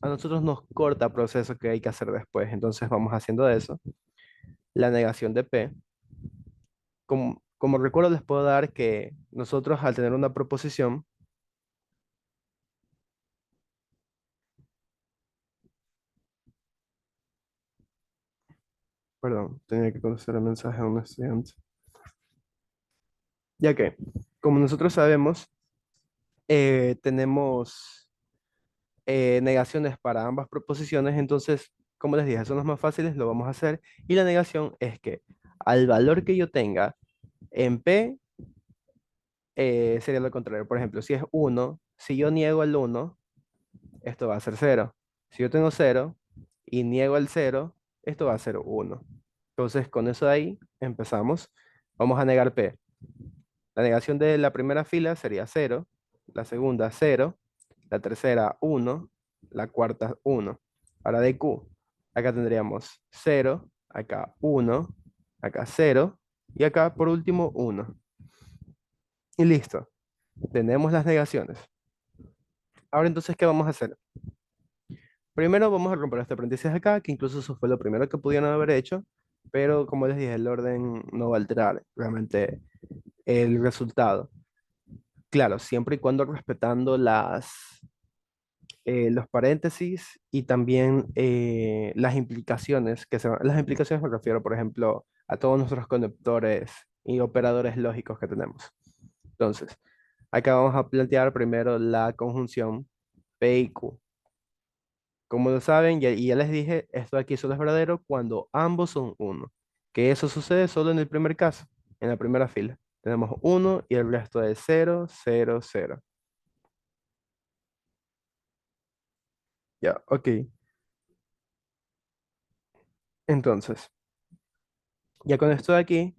a nosotros nos corta el proceso que hay que hacer después. Entonces vamos haciendo eso. La negación de P. Como recuerdo les puedo dar que nosotros al tener una proposición, perdón, tenía que conocer el mensaje a un estudiante, ya que como nosotros sabemos, tenemos negaciones para ambas proposiciones, entonces, como les dije, son los más fáciles, lo vamos a hacer. Y la negación es que al valor que yo tenga en P, sería lo contrario. Por ejemplo, si es uno, si yo niego el uno, esto va a ser cero. Si yo tengo cero y niego el cero, esto va a ser uno. Entonces, con eso de ahí empezamos. Vamos a negar P. La negación de la primera fila sería cero, la segunda cero, la tercera uno, la cuarta uno. Ahora de Q, acá tendríamos cero, acá uno, acá cero y acá por último uno. Y listo, tenemos las negaciones. Ahora entonces, ¿qué vamos a hacer? Primero vamos a romper este aprendizaje acá, que incluso eso fue lo primero que pudieron haber hecho, pero como les dije, el orden no va a alterar realmente el resultado. Claro, siempre y cuando respetando los paréntesis y también las implicaciones, las implicaciones me refiero, por ejemplo, a todos nuestros conectores y operadores lógicos que tenemos. Entonces, acá vamos a plantear primero la conjunción P y Q. Como lo saben, y ya les dije, esto de aquí solo es verdadero cuando ambos son uno, que eso sucede solo en el primer caso, en la primera fila. Tenemos uno y el resto es cero, cero, cero. Ya, ok. Entonces, ya con esto de aquí,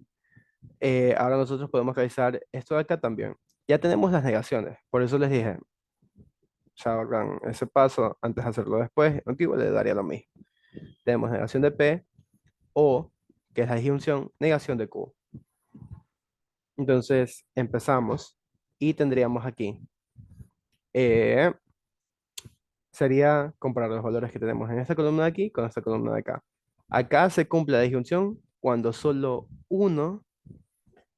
ahora nosotros podemos realizar esto de acá también. Ya tenemos las negaciones, por eso les dije, se ahorran ese paso antes de hacerlo después, aunque igual le daría lo mismo. Tenemos negación de P o, que es la disjunción, negación de Q. Entonces empezamos y tendríamos aquí, eh, sería comparar los valores que tenemos en esta columna de aquí con esta columna de acá. Acá se cumple la disjunción cuando solo uno,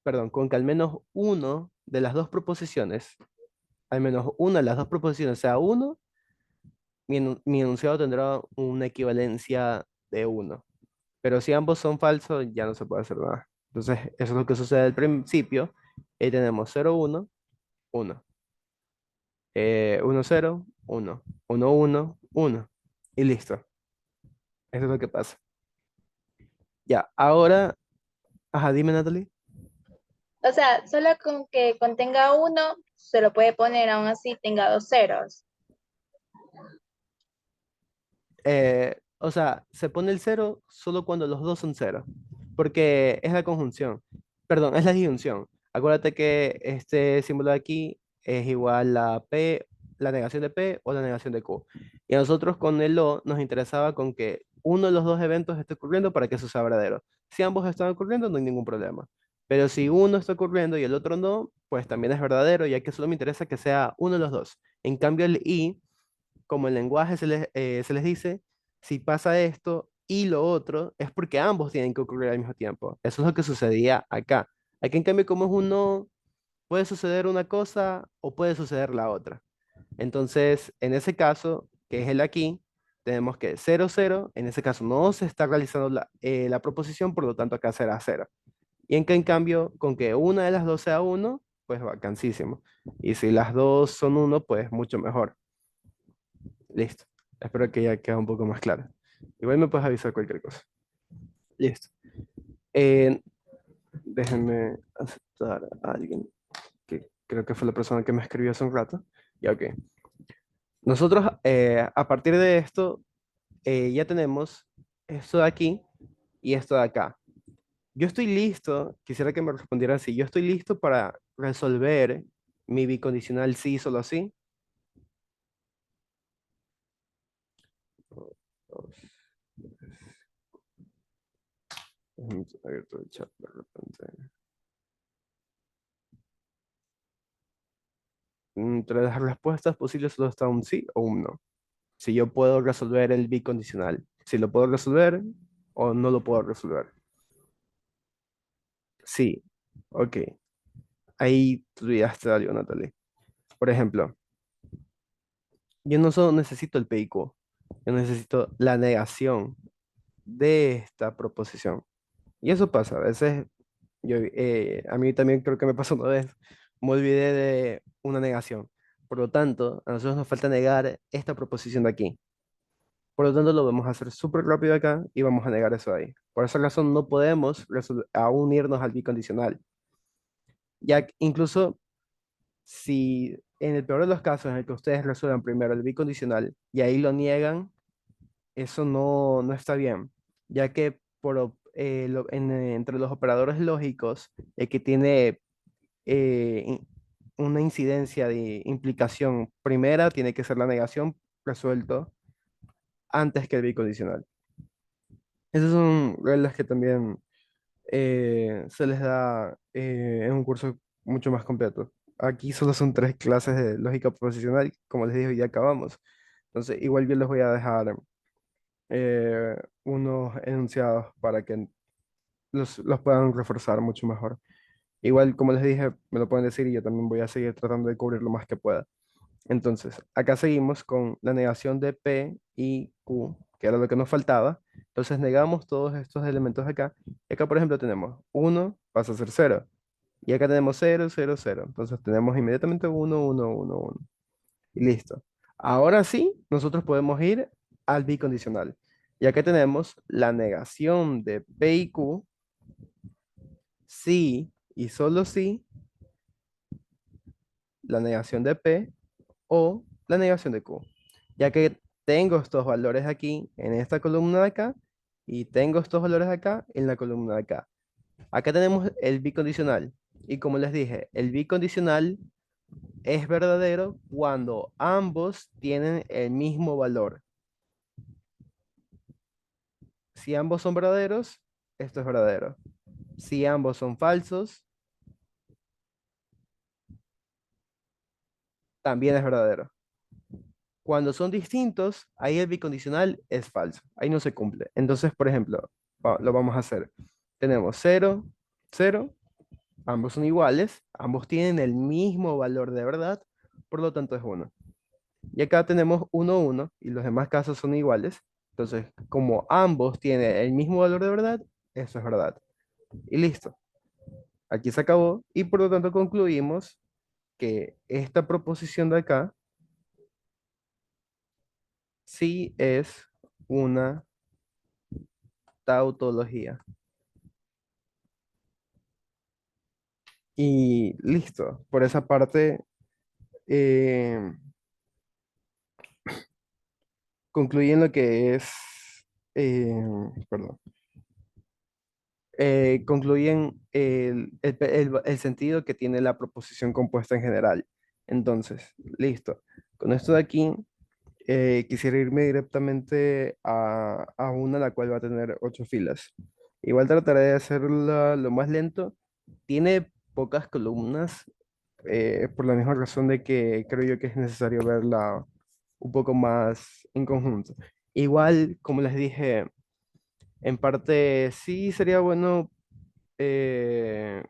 perdón, con que al menos uno de las dos proposiciones, al menos una de las dos proposiciones sea uno, mi enunciado tendrá una equivalencia de uno. Pero si ambos son falsos, ya no se puede hacer nada. Entonces, eso es lo que sucede al principio. Ahí tenemos 0, 1, 1. 1, 0, 1. 1, 1, 1. Y listo. Eso es lo que pasa. Ya, ahora, ajá, dime, Natalie. O sea, solo con que contenga uno, se lo puede poner aún así tenga dos ceros. O sea, se pone el cero solo cuando los dos son cero, porque es la conjunción, perdón, es la disyunción. Acuérdate que este símbolo de aquí es igual a P, la negación de P o la negación de Q. Y a nosotros con el O nos interesaba con que uno de los dos eventos esté ocurriendo para que eso sea verdadero. Si ambos están ocurriendo, no hay ningún problema. Pero si uno está ocurriendo y el otro no, pues también es verdadero, ya que solo me interesa que sea uno de los dos. En cambio, el I como el lenguaje se les dice, si pasa esto y lo otro, es porque ambos tienen que ocurrir al mismo tiempo. Eso es lo que sucedía acá. Aquí, en cambio, como es uno, puede suceder una cosa o puede suceder la otra. Entonces, en ese caso, que es el aquí, tenemos que cero cero en ese caso no se está realizando la proposición, por lo tanto acá será cero. Y en cambio, con que una de las dos sea uno pues vacancísimo. Y si las dos son uno pues mucho mejor. Listo. Espero que ya quede un poco más claro. Igual me puedes avisar cualquier cosa. Listo. Eh, Déjenme aceptar a alguien que creo que fue la persona que me escribió hace un rato. Ya, ok. Nosotros, a partir de esto, ya tenemos esto de aquí y esto de acá. Yo estoy listo, quisiera que me respondieran así. Yo estoy listo para resolver mi bicondicional sí, solo así. Abierto el chat de repente. Entre las respuestas posibles solo está un sí o un no. Si yo puedo resolver el bicondicional. Si lo puedo resolver o no lo puedo resolver. Sí, ok. Ahí tú estudiaste algo, Natalie. Por ejemplo, yo no solo necesito el P y Q, yo necesito la negación de esta proposición. Y eso pasa, a veces, a mí también creo que me pasó una vez, me olvidé de una negación. Por lo tanto, a nosotros nos falta negar esta proposición de aquí. Por lo tanto, lo vamos a hacer súper rápido acá y vamos a negar eso ahí. Por esa razón, no podemos aún irnos al bicondicional. Ya que incluso si en el peor de los casos en el que ustedes resuelvan primero el bicondicional y ahí lo niegan, eso no está bien, ya que entre los operadores lógicos, el que tiene una incidencia de implicación primera tiene que ser la negación resuelto antes que el bicondicional. Esas son reglas que también se les da en un curso mucho más completo. Aquí solo son 3 clases de lógica proposicional, como les dije, ya acabamos. Entonces, igual yo les voy a dejar eh, unos enunciados para que los puedan reforzar mucho mejor. Igual, como les dije, me lo pueden decir y yo también voy a seguir tratando de cubrir lo más que pueda. Entonces, acá seguimos con la negación de P y Q, que era lo que nos faltaba. Entonces, negamos todos estos elementos acá. Y acá, por ejemplo, tenemos 1 pasa a ser 0. Y acá tenemos 0 0 0. Entonces, tenemos inmediatamente 1 1 1 1. Y listo. Ahora sí, nosotros podemos ir al bicondicional. Y acá tenemos la negación de P y Q, sí y solo sí, la negación de P o la negación de Q. Ya que tengo estos valores aquí en esta columna de acá y tengo estos valores acá en la columna de acá. Acá tenemos el bicondicional. Y como les dije, el bicondicional es verdadero cuando ambos tienen el mismo valor. Si ambos son verdaderos, esto es verdadero. Si ambos son falsos, también es verdadero. Cuando son distintos, ahí el bicondicional es falso. Ahí no se cumple. Entonces, por ejemplo, lo vamos a hacer. Tenemos 0, 0, ambos son iguales, ambos tienen el mismo valor de verdad, por lo tanto es 1. Y acá tenemos 1, 1 y los demás casos son iguales. Entonces, como ambos tienen el mismo valor de verdad, eso es verdad. Y listo. Aquí se acabó y por lo tanto concluimos que esta proposición de acá sí es una tautología. Y listo. Por esa parte, eh, concluyen lo que es, eh, perdón, concluyen el sentido que tiene la proposición compuesta en general. Entonces, listo. Con esto de aquí, quisiera irme directamente a una la cual va a tener 8 filas. Igual trataré de hacerla lo más lento. Tiene pocas columnas, por la misma razón de que creo yo que es necesario verla un poco más en conjunto. Igual, como les dije, en parte sí sería bueno eh,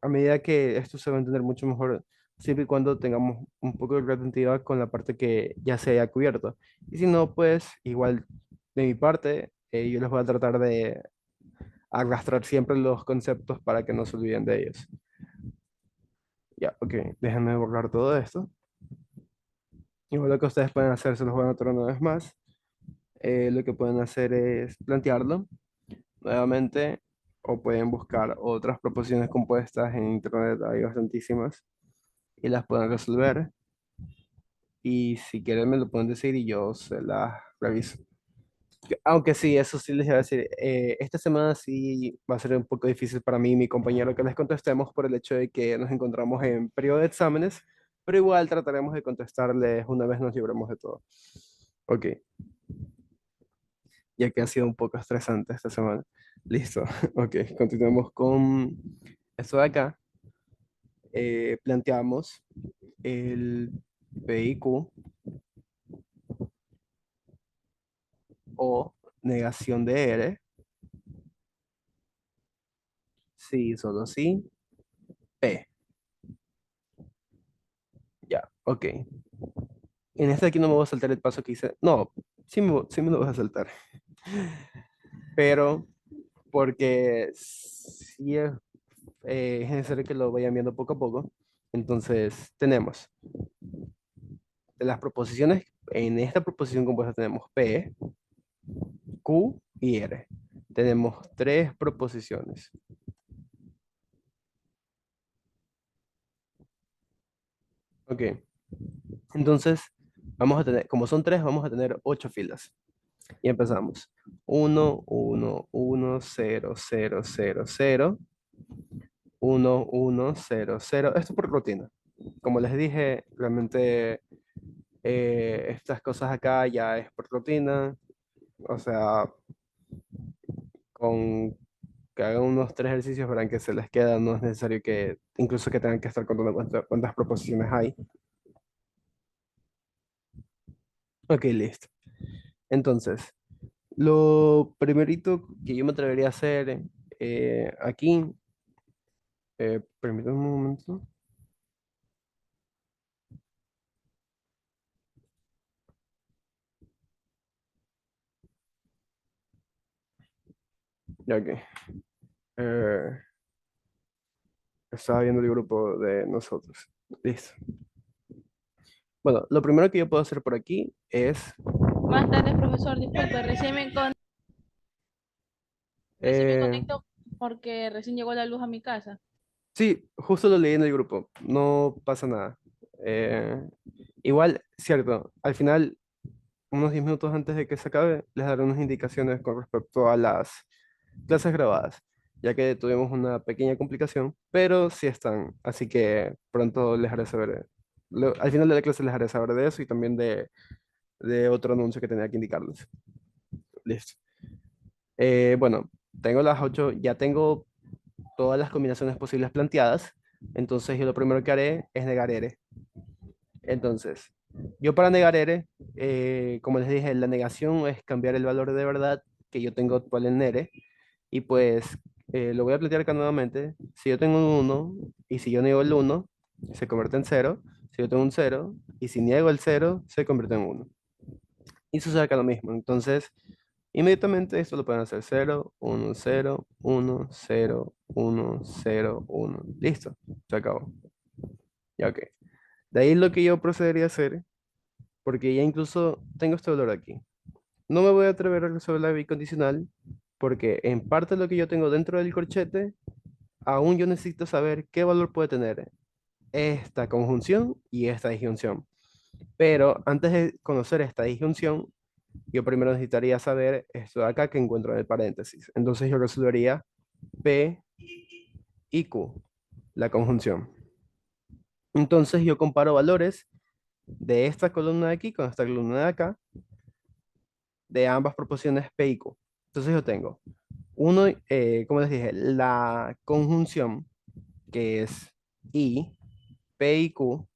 a medida que esto se va a entender mucho mejor, siempre y cuando tengamos un poco de retentiva con la parte que ya se haya cubierto. Y si no, pues igual de mi parte, yo les voy a tratar de arrastrar siempre los conceptos para que no se olviden de ellos. Ya, ok, déjenme borrar todo esto. Igual lo que ustedes pueden hacer, se los voy a anotar una vez más. Lo que pueden hacer es plantearlo nuevamente o pueden buscar otras proposiciones compuestas en internet, hay bastantísimas, y las pueden resolver. Y si quieren me lo pueden decir y yo se las reviso. Aunque sí, eso sí les iba a decir, esta semana sí va a ser un poco difícil para mí y mi compañero que les contestemos por el hecho de que nos encontramos en periodo de exámenes, pero igual trataremos de contestarles una vez nos libremos de todo. Ok, ya que ha sido un poco estresante esta semana. Listo, ok, continuemos con esto de acá. Planteamos el PIQ o negación de R, sí, solo sí, P. Ya, ok. En este aquí no me voy a saltar el paso que hice. No, sí me lo voy a saltar. Pero porque sí es necesario que lo vayan viendo poco a poco. Entonces, tenemos de las proposiciones, en esta proposición compuesta tenemos P, Q y R. Tenemos tres proposiciones. Ok, entonces vamos a tener, como son tres, vamos a tener ocho filas. Y empezamos. Uno, uno, uno, cero, cero, cero, cero, uno, uno, cero, cero. Esto por rutina. Como les dije, realmente estas cosas acá ya es por rutina. O sea, con que hagan unos tres ejercicios verán que se les queda, no es necesario que incluso que tengan que estar contando cuántas proposiciones hay. Ok, listo. Entonces, lo primerito que yo me atrevería a hacer aquí, permítanme un momento. Ya que estaba viendo el grupo de nosotros. Listo. Bueno, lo primero que yo puedo hacer por aquí es Buenas tardes, profesor. Disculpe, recién me eh, conecto porque recién llegó la luz a mi casa. sí, justo lo leí en el grupo, no pasa nada. Eh, Igual, cierto, al final, unos 10 minutos antes de que se acabe, les daré unas indicaciones con respecto a las clases grabadas, ya que tuvimos una pequeña complicación, pero sí están, así que pronto les haré saber. Al final de la clase les haré saber de eso y también de otro anuncio que tenía que indicarles. Listo. Bueno, tengo las ocho, ya tengo todas las combinaciones posibles planteadas. Entonces, yo lo primero que haré es negar R. Entonces, yo para negar R, como les dije, la negación es cambiar el valor de verdad que yo tengo actual en R. Y pues lo voy a plantear acá nuevamente. Si yo tengo un uno y si yo niego el uno se convierte en cero. Si yo tengo un cero y si niego el cero se convierte en uno. Y sucede acá lo mismo. Entonces, inmediatamente esto lo pueden hacer cero uno cero uno cero uno cero uno. Listo, se acabó. Ya, ok. De ahí lo que yo procedería a hacer, porque ya incluso tengo este valor aquí. No me voy a atrever a resolver la bicondicional, porque en parte lo que yo tengo dentro del corchete, aún yo necesito saber qué valor puede tener esta conjunción y esta disyunción. Pero antes de conocer esta disyunción, yo primero necesitaría saber esto de acá que encuentro en el paréntesis. Entonces yo resolvería P y Q, la conjunción. Entonces yo comparo valores de esta columna de aquí con esta columna de acá, de ambas proporciones P y Q. Entonces yo tengo uno, como les dije, la conjunción que es I, P y Q.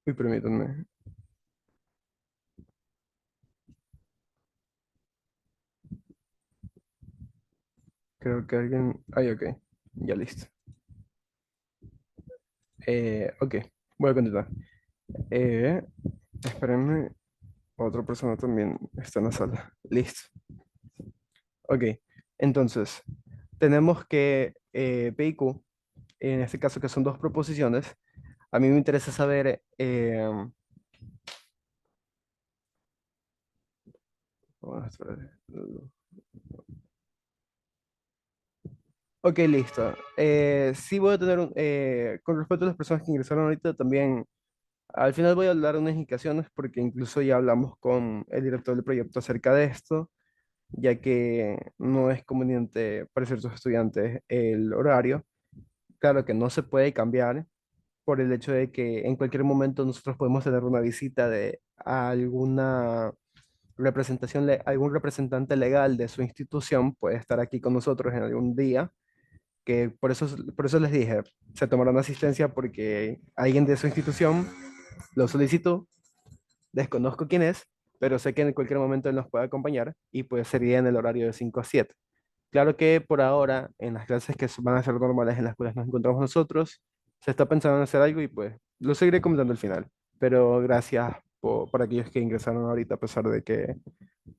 Uy, permítanme. Creo que alguien... Ay, ok. Ya listo. Ok, voy a continuar. Eh, Espérenme, otra persona también está en la sala. Listo. Ok, entonces, tenemos que P y Q, en este caso que son dos proposiciones, a mí me interesa saber... espérate. Ok, listo. Sí voy a tener con respecto a las personas que ingresaron ahorita también, al final voy a dar unas indicaciones porque incluso ya hablamos con el director del proyecto acerca de esto, ya que no es conveniente para ciertos estudiantes el horario. Claro que no se puede cambiar por el hecho de que en cualquier momento nosotros podemos tener una visita de alguna algún representante legal de su institución puede estar aquí con nosotros en algún día, que por eso les dije, se tomaron asistencia porque alguien de su institución lo solicitó, desconozco quién es, pero sé que en cualquier momento él nos puede acompañar y pues sería en el horario de 5 a 7. Claro que por ahora, en las clases que van a ser normales en las cuales nos encontramos nosotros, se está pensando en hacer algo y pues lo seguiré comentando al final. Pero gracias por aquellos que ingresaron ahorita a pesar de que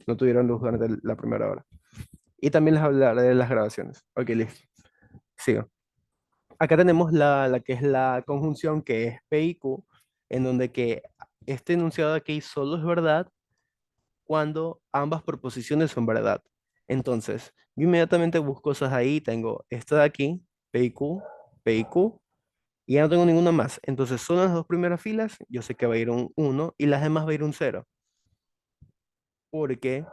no tuvieron luz durante la primera hora. Y también les hablaré de las grabaciones. Ok, listo. Sigo. Acá tenemos la que es la conjunción que es P y Q, en donde que este enunciado aquí solo es verdad cuando ambas proposiciones son verdad. Entonces, yo inmediatamente busco cosas ahí, tengo esta de aquí, P y Q, y ya no tengo ninguna más. Entonces, solo en las dos primeras filas, yo sé que va a ir un 1 y las demás va a ir un 0, porque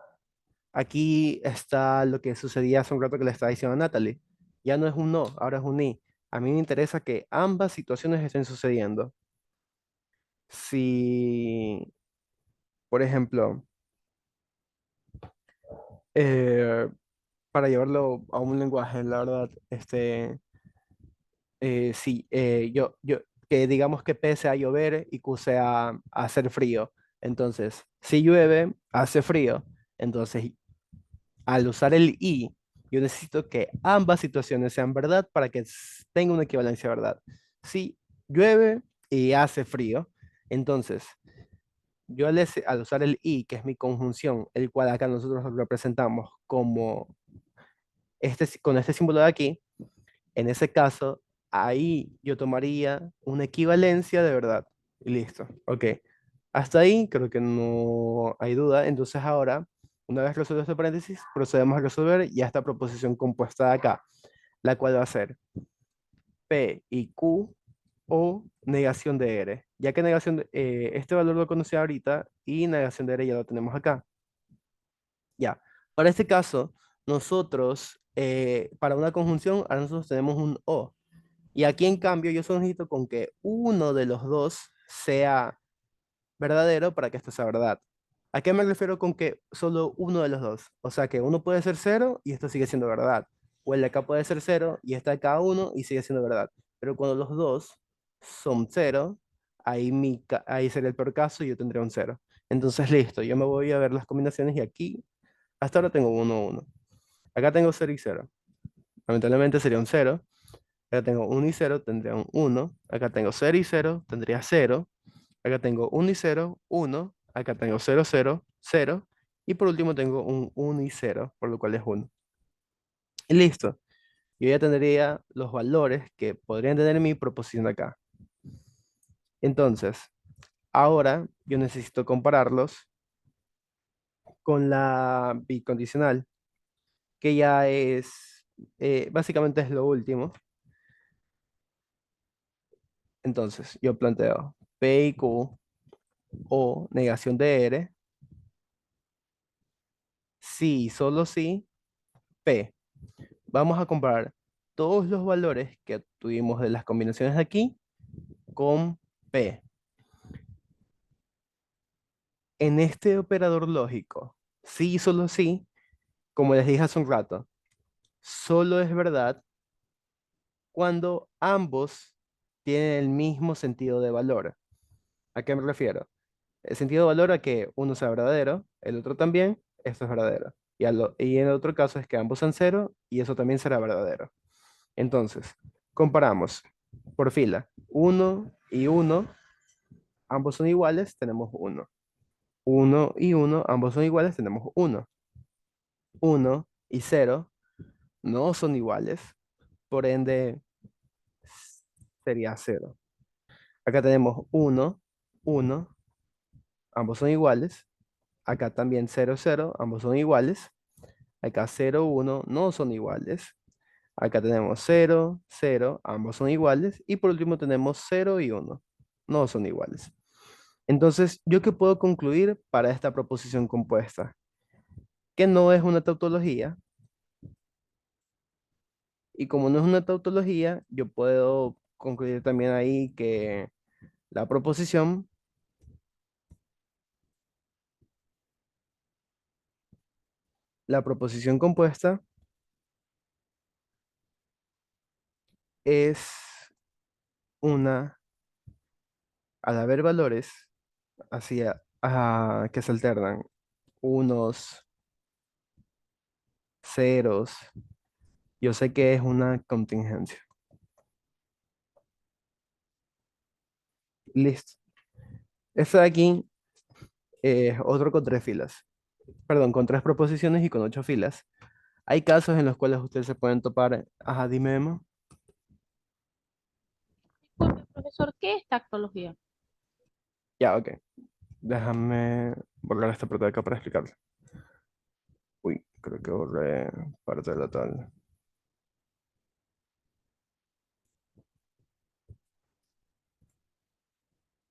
aquí está lo que sucedía hace un rato que le estaba diciendo a Natalie. Ya no es un no, ahora es un i. A mí me interesa que ambas situaciones estén sucediendo. Si, por ejemplo, eh, para llevarlo a un lenguaje, la verdad, sí, que digamos que P sea llover y Q sea hacer frío. Entonces, si llueve, hace frío. Entonces, al usar el y, yo necesito que ambas situaciones sean verdad para que tenga una equivalencia de verdad. Si llueve y hace frío, entonces al usar el y, que es mi conjunción, el cual acá nosotros lo representamos como con este símbolo de aquí, en ese caso, ahí yo tomaría una equivalencia de verdad. Y listo. Ok. Hasta ahí creo que no hay duda. Entonces ahora, una vez resuelto este paréntesis, procedemos a resolver ya esta proposición compuesta de acá, la cual va a ser P y Q o negación de R. Ya que este valor lo conocí ahorita y negación de R ya lo tenemos acá. Ya. Para este caso, nosotros, para una conjunción, ahora nosotros tenemos un O. Y aquí en cambio yo necesito con que uno de los dos sea verdadero para que esto sea verdad. ¿A qué me refiero con que solo uno de los dos? O sea que uno puede ser cero y esto sigue siendo verdad. O el de acá puede ser cero y está acá uno y sigue siendo verdad. Pero cuando los dos son cero, ahí sería el peor caso y yo tendría un cero. Entonces listo, yo me voy a ver las combinaciones y aquí hasta ahora tengo uno, uno. Acá tengo cero y cero. Lamentablemente sería un cero. Acá tengo 1 y 0, tendría un 1. Acá tengo 0 y 0, tendría 0. Acá tengo 1 y 0, 1. Acá tengo 0, 0, 0. Y por último tengo un 1 y 0, por lo cual es 1. Y listo. Yo ya tendría los valores que podrían tener mi proposición acá. Entonces, ahora yo necesito compararlos con la bicondicional, que ya básicamente es lo último. Entonces, yo planteo P y Q o negación de R, sí, solo sí, P. Vamos a comparar todos los valores que tuvimos de las combinaciones de aquí con P. En este operador lógico, sí, solo sí, como les dije hace un rato, solo es verdad cuando ambos tienen el mismo sentido de valor. ¿A qué me refiero? El sentido de valor a que uno sea verdadero, el otro también, esto es verdadero. Y en el otro caso es que ambos sean cero y eso también será verdadero. Entonces, comparamos por fila. Uno y uno, ambos son iguales, tenemos uno. Uno y uno, ambos son iguales, tenemos uno. Uno y cero no son iguales, por ende sería cero. Acá tenemos uno, uno, ambos son iguales. Acá también cero, cero, ambos son iguales. Acá cero, uno, no son iguales. Acá tenemos cero, cero, ambos son iguales. Y por último tenemos cero y uno, no son iguales. Entonces, ¿yo qué puedo concluir para esta proposición compuesta? Que no es una tautología, y como no es una tautología, yo puedo concluir también ahí que la proposición la proposición compuesta es una, al haber valores hacia, que se alternan, unos, ceros, yo sé que es una contingencia. Listo. Este de aquí es otro con tres filas. Perdón, con tres proposiciones y con ocho filas. Hay casos en los cuales ustedes se pueden topar. Ajá, dime, Emma. Disculpe, profesor, ¿qué es tactología? Ya, ok. Déjame borrar esta parte de acá para explicarlo. Uy, creo que borré parte de la tabla.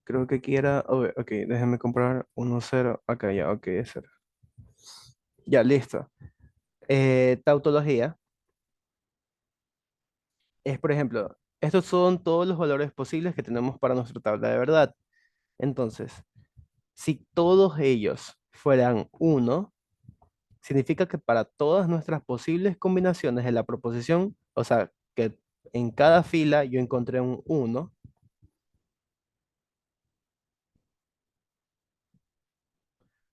Creo que aquí era. Oh, ok, déjame comprar uno cero. Acá ya, ok, es cero. Ya, listo. Tautología es, por ejemplo, estos son todos los valores posibles que tenemos para nuestra tabla de verdad. Entonces, si todos ellos fueran uno, significa que para todas nuestras posibles combinaciones de la proposición, o sea, que en cada fila yo encontré un uno,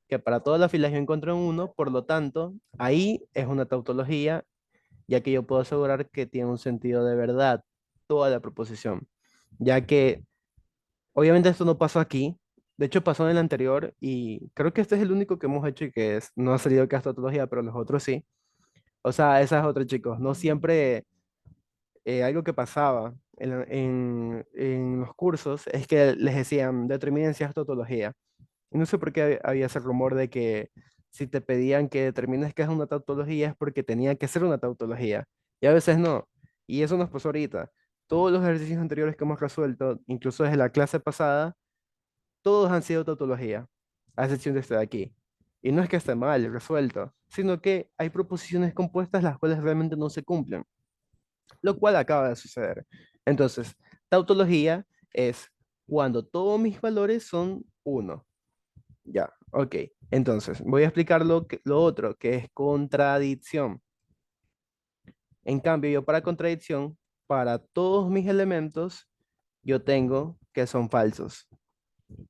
que para todas las filas yo encontré un uno, por lo tanto, ahí es una tautología, ya que yo puedo asegurar que tiene un sentido de verdad toda la proposición, ya que obviamente esto no pasó aquí, de hecho pasó en el anterior y creo que este es el único que hemos hecho y que no ha salido que es tautología, pero los otros sí. O sea, esa es otra, chicos, no siempre algo que pasaba en los cursos es que les decían, determinen si es tautología. Y no sé por qué había ese rumor de que si te pedían que determines qué es una tautología es porque tenía que ser una tautología. Y a veces no. Y eso nos pasó ahorita. Todos los ejercicios anteriores que hemos resuelto, incluso desde la clase pasada, todos han sido tautología, a excepción de este de aquí. Y no es que esté mal resuelto, sino que hay proposiciones compuestas las cuales realmente no se cumplen, lo cual acaba de suceder. Entonces, tautología es cuando todos mis valores son uno. Ya, ok. Entonces, voy a explicar lo otro, que es contradicción. En cambio, yo para contradicción, para todos mis elementos, yo tengo que son falsos.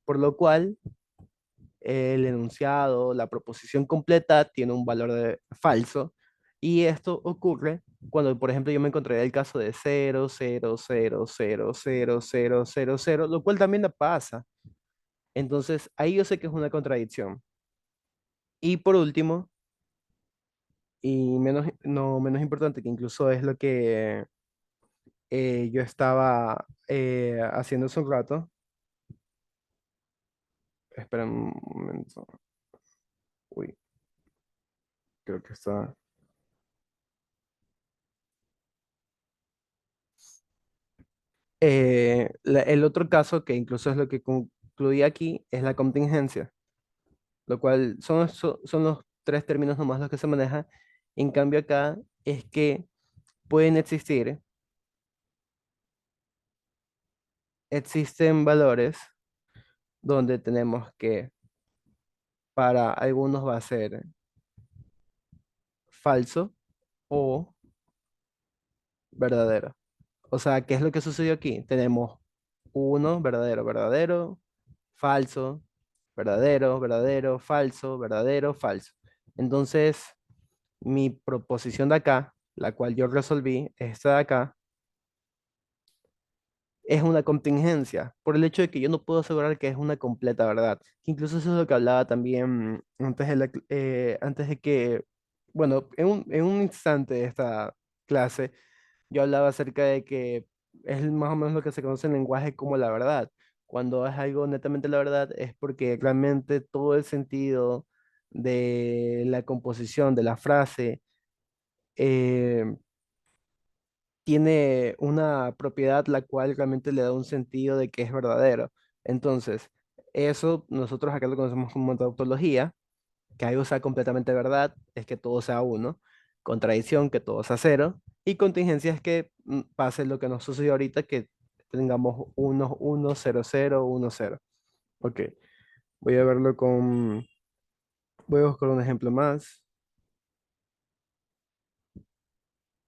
Por lo cual, el enunciado, la proposición completa tiene un valor de falso. Y esto ocurre cuando, por ejemplo, yo me encontré el caso de 0, 0, 0, 0, 0, 0, 0, 0, lo cual también pasa. Entonces, ahí yo sé que es una contradicción. Y por último, y no menos importante, que incluso es lo que yo estaba haciendo hace un rato. Espera un momento. Uy, creo que está. El otro caso, que incluso es lo que concluí aquí, es la contingencia, lo cual son los tres términos nomás los que se manejan. En cambio acá es que pueden existen valores donde tenemos que para algunos va a ser falso o verdadero. O sea, ¿qué es lo que sucedió aquí? Tenemos uno, verdadero, verdadero, falso, verdadero, verdadero, falso, verdadero, falso. Entonces, mi proposición de acá, la cual yo resolví, esta de acá, es una contingencia, por el hecho de que yo no puedo asegurar que es una completa verdad. Incluso eso es lo que hablaba también antes de que, bueno, en un instante de esta clase, yo hablaba acerca de que es más o menos lo que se conoce en lenguaje como la verdad. Cuando es algo netamente la verdad es porque realmente todo el sentido de la composición de la frase eh, tiene una propiedad la cual realmente le da un sentido de que es verdadero. Entonces, eso nosotros acá lo conocemos como tautología, que algo sea completamente verdad, es que todo sea uno, contradicción, que todo sea cero, y contingencia es que pase lo que nos sucedió ahorita, que tengamos 1, 1, 0, 0, 1, 0. Ok, voy a verlo con, voy a buscar un ejemplo más.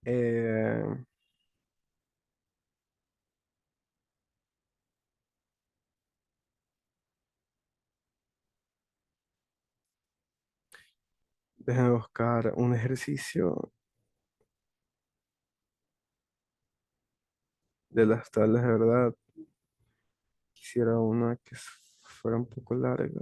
Eh, Déjame buscar un ejercicio de las tablas, de verdad. Quisiera una que fuera un poco larga.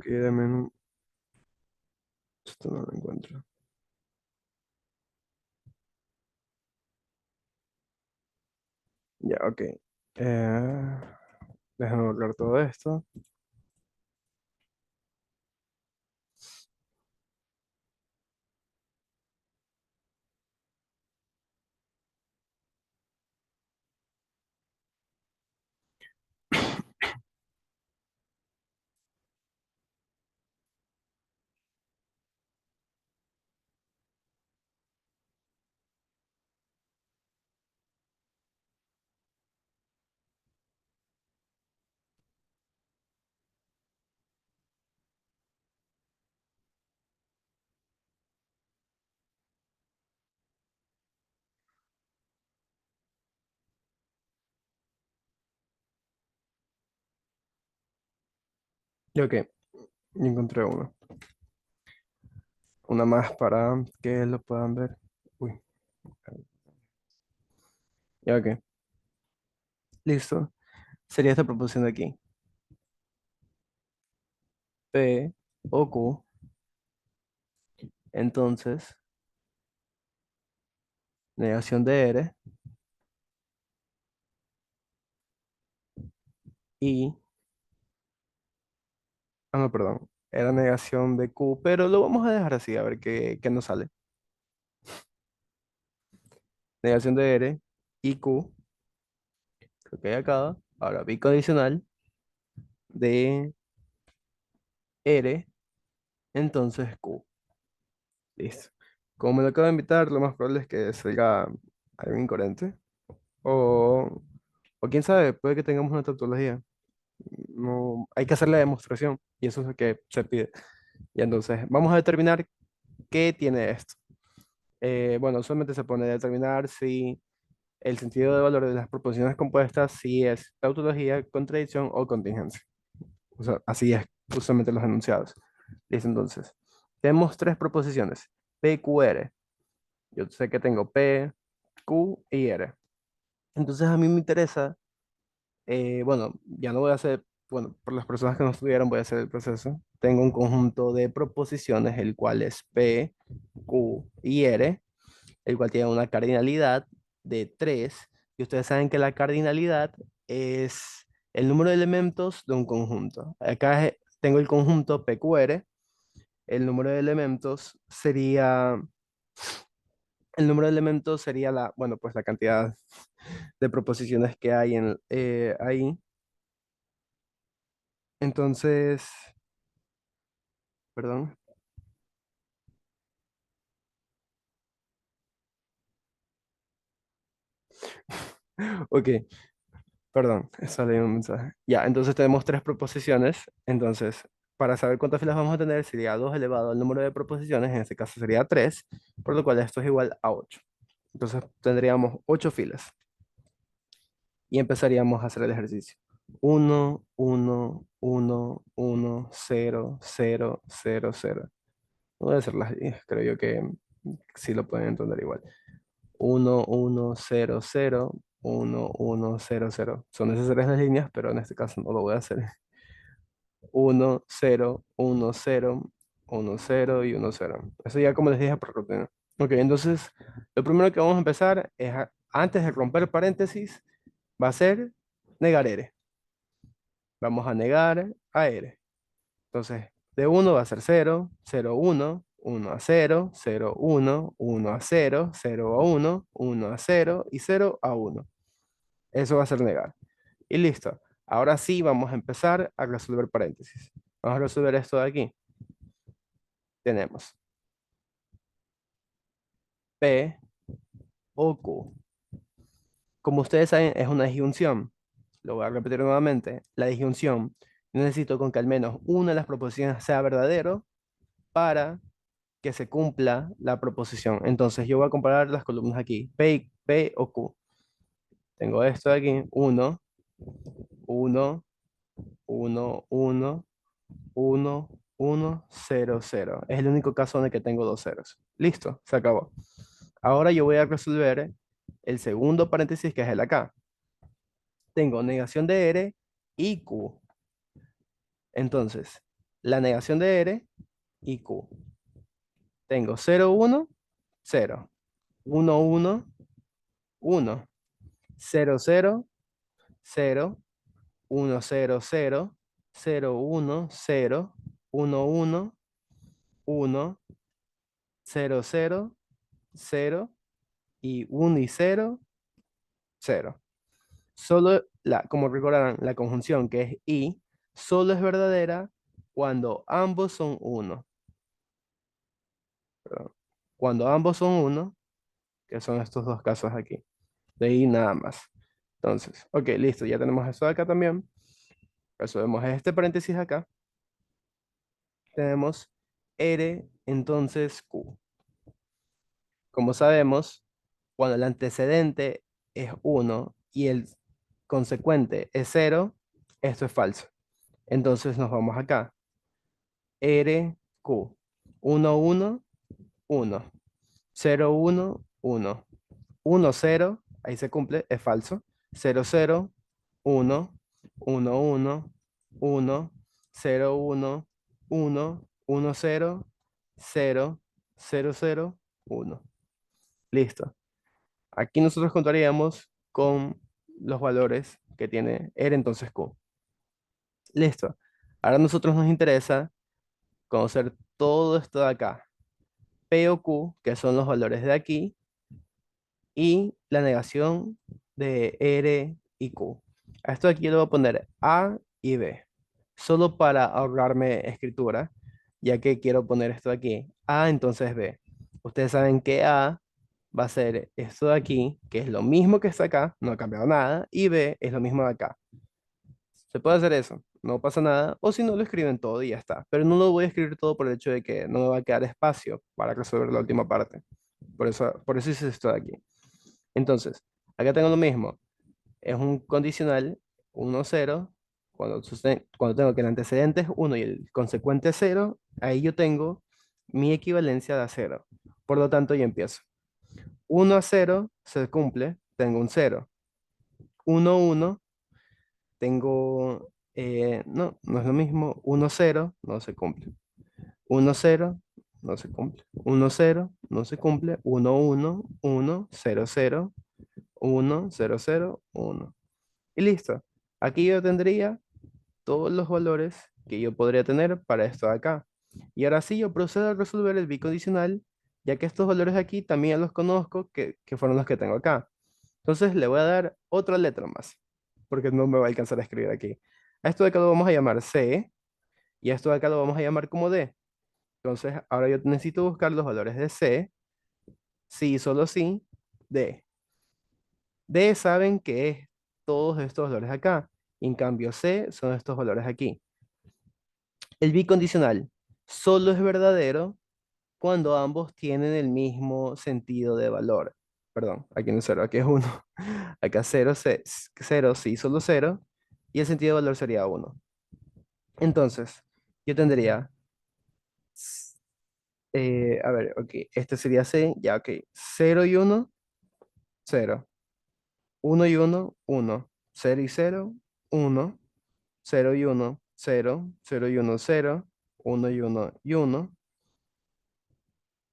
Que dame esto no lo encuentro. Ya, ok. Déjame borrar todo esto. Ya, ok. Ya encontré una. Una más para que lo puedan ver. Uy, ya, ok. Listo. Sería esta proposición de aquí. P o Q. Entonces, negación de R y... Ah, no, perdón. Era negación de Q, pero lo vamos a dejar así, a ver qué nos sale. Negación de R y Q, lo que hay acá. Ahora, bicondicional de R, entonces Q. Listo. Como me lo acabo de invitar, lo más probable es que salga algo incoherente. O, o quién sabe, puede que tengamos una tautología. No, hay que hacer la demostración y eso es lo que se pide. Y entonces, vamos a determinar qué tiene esto. Bueno, solamente se pone determinar si el sentido de valor de las proposiciones compuestas, si es tautología, contradicción o contingencia. O sea, así es justamente los enunciados. Listo, entonces, tenemos tres proposiciones, P, Q, R. Yo sé que tengo P, Q y R. Entonces a mí me interesa, bueno, ya no voy a hacer, bueno, por las personas que no estudiaron voy a hacer el proceso. Tengo un conjunto de proposiciones, el cual es P, Q y R, el cual tiene una cardinalidad de 3. Y ustedes saben que la cardinalidad es el número de elementos de un conjunto. Acá tengo el conjunto PQR, el número de elementos sería, el número de elementos sería la, bueno, pues la cantidad de proposiciones que hay ahí. Entonces, perdón, ok, perdón, sale un mensaje. Ya, entonces tenemos tres proposiciones. Entonces, para saber cuántas filas vamos a tener, sería 2 elevado al número de proposiciones, en este caso sería 3, por lo cual esto es igual a 8. Entonces tendríamos 8 filas y empezaríamos a hacer el ejercicio. 1, 1, 1, 1, 0, 0, 0, 0. No voy a hacer las líneas, creo yo que sí lo pueden entender igual. 1, 1, 0, 0, 1, 1, 0, 0. Son necesarias las líneas, pero en este caso no lo voy a hacer. 1, 0, 1, 0, 1, 0 y 1, 0. Eso ya como les dije por rutina. Ok, entonces lo primero que vamos a empezar es, antes de romper paréntesis, va a ser negar R. Vamos a negar a R. Entonces, de 1 va a ser 0, 0, 1, 1 a 0, 0, 1, 1 a 0, 0 a 1, 1 a 0 y 0 a 1. Eso va a ser negar. Y listo. Ahora sí vamos a empezar a resolver paréntesis. Vamos a resolver esto de aquí. Tenemos P o Q. Como ustedes saben, es una disyunción. lo voy a repetir nuevamente, la disyunción, necesito con que al menos una de las proposiciones sea verdadero para que se cumpla la proposición. Entonces yo voy a comparar las columnas aquí, P o Q. Tengo esto de aquí, 1, 1, 1, 1, 1, 1, 0, 0. Es el único caso en el que tengo dos ceros. Listo, se acabó. Ahora yo voy a resolver el segundo paréntesis que es el acá. Tengo negación de R y Q. Entonces, la negación de R y Q. Tengo 0, 1, 0. 1, 1, 1. 0, 0, 0. 1, 0, 0. 0, 1, 0. 1, 1, 1. 0, 0, 0. Y 1 y 0, 0. Solo como recordarán, la conjunción que es y, solo es verdadera cuando ambos son 1. Cuando ambos son 1, que son estos dos casos aquí. De ahí nada más. Entonces, ok, listo, ya tenemos eso de acá también. Resolvemos este paréntesis acá. Tenemos R, entonces Q. Como sabemos, cuando el antecedente es 1 y el consecuente es 0, esto es falso. Entonces nos vamos acá. R, Q. 1, 1, 1. 0, 1, 1. 1, 0, ahí se cumple, es falso. 0, 0, 1, 1, 1, 1, 0, 1, 1, 1, 0, 0, 0, 0, 1. Listo. Aquí nosotros contaríamos con los valores que tiene R entonces Q. Listo. Ahora a nosotros nos interesa conocer todo esto de acá. P o Q, que son los valores de aquí, y la negación de R y Q. A esto aquí le voy a poner A y B, solo para ahorrarme escritura, ya que quiero poner esto de aquí. A, entonces B. Ustedes saben que A va a ser esto de aquí, que es lo mismo que está acá, no ha cambiado nada, y B es lo mismo de acá. Se puede hacer eso, no pasa nada, o si no lo escriben todo y ya está. Pero no lo voy a escribir todo por el hecho de que no me va a quedar espacio para resolver la última parte. Por eso hice esto de aquí. Entonces, acá tengo lo mismo. Es un condicional 1, 0. Cuando tengo que el antecedente es 1 y el consecuente es 0, ahí yo tengo mi equivalencia de a 0. Por lo tanto, yo empiezo. 1 a 0 se cumple, tengo un 0. 1, 1, tengo, no, no es lo mismo. 1, 0, no se cumple. 1, 0, no se cumple. 1, 0, no se cumple. 1, 1, 1, 0, 0, 1, 0, 0, 1. Y listo. Aquí yo tendría todos los valores que yo podría tener para esto de acá. Y ahora sí yo procedo a resolver el bicondicional, ya que estos valores aquí también los conozco, que fueron los que tengo acá. Entonces le voy a dar otra letra más, porque no me va a alcanzar a escribir aquí. A esto de acá lo vamos a llamar C, y a esto de acá lo vamos a llamar como D. Entonces ahora yo necesito buscar los valores de C, sí, solo sí, D. D saben que es todos estos valores acá. Y en cambio C son estos valores aquí. El bicondicional solo es verdadero cuando ambos tienen el mismo sentido de valor. Perdón, aquí no es 0, aquí es 1. Acá 0, 0 sí, solo 0. Y el sentido de valor sería 1. Entonces, yo tendría, a ver, ok, este sería C, ya, ok. 0 y 1, 0. 1 y 1, 1. 0 y 0, 1. 0 y 1, 0. 0 y 1, 0. 1 y 1 y 1.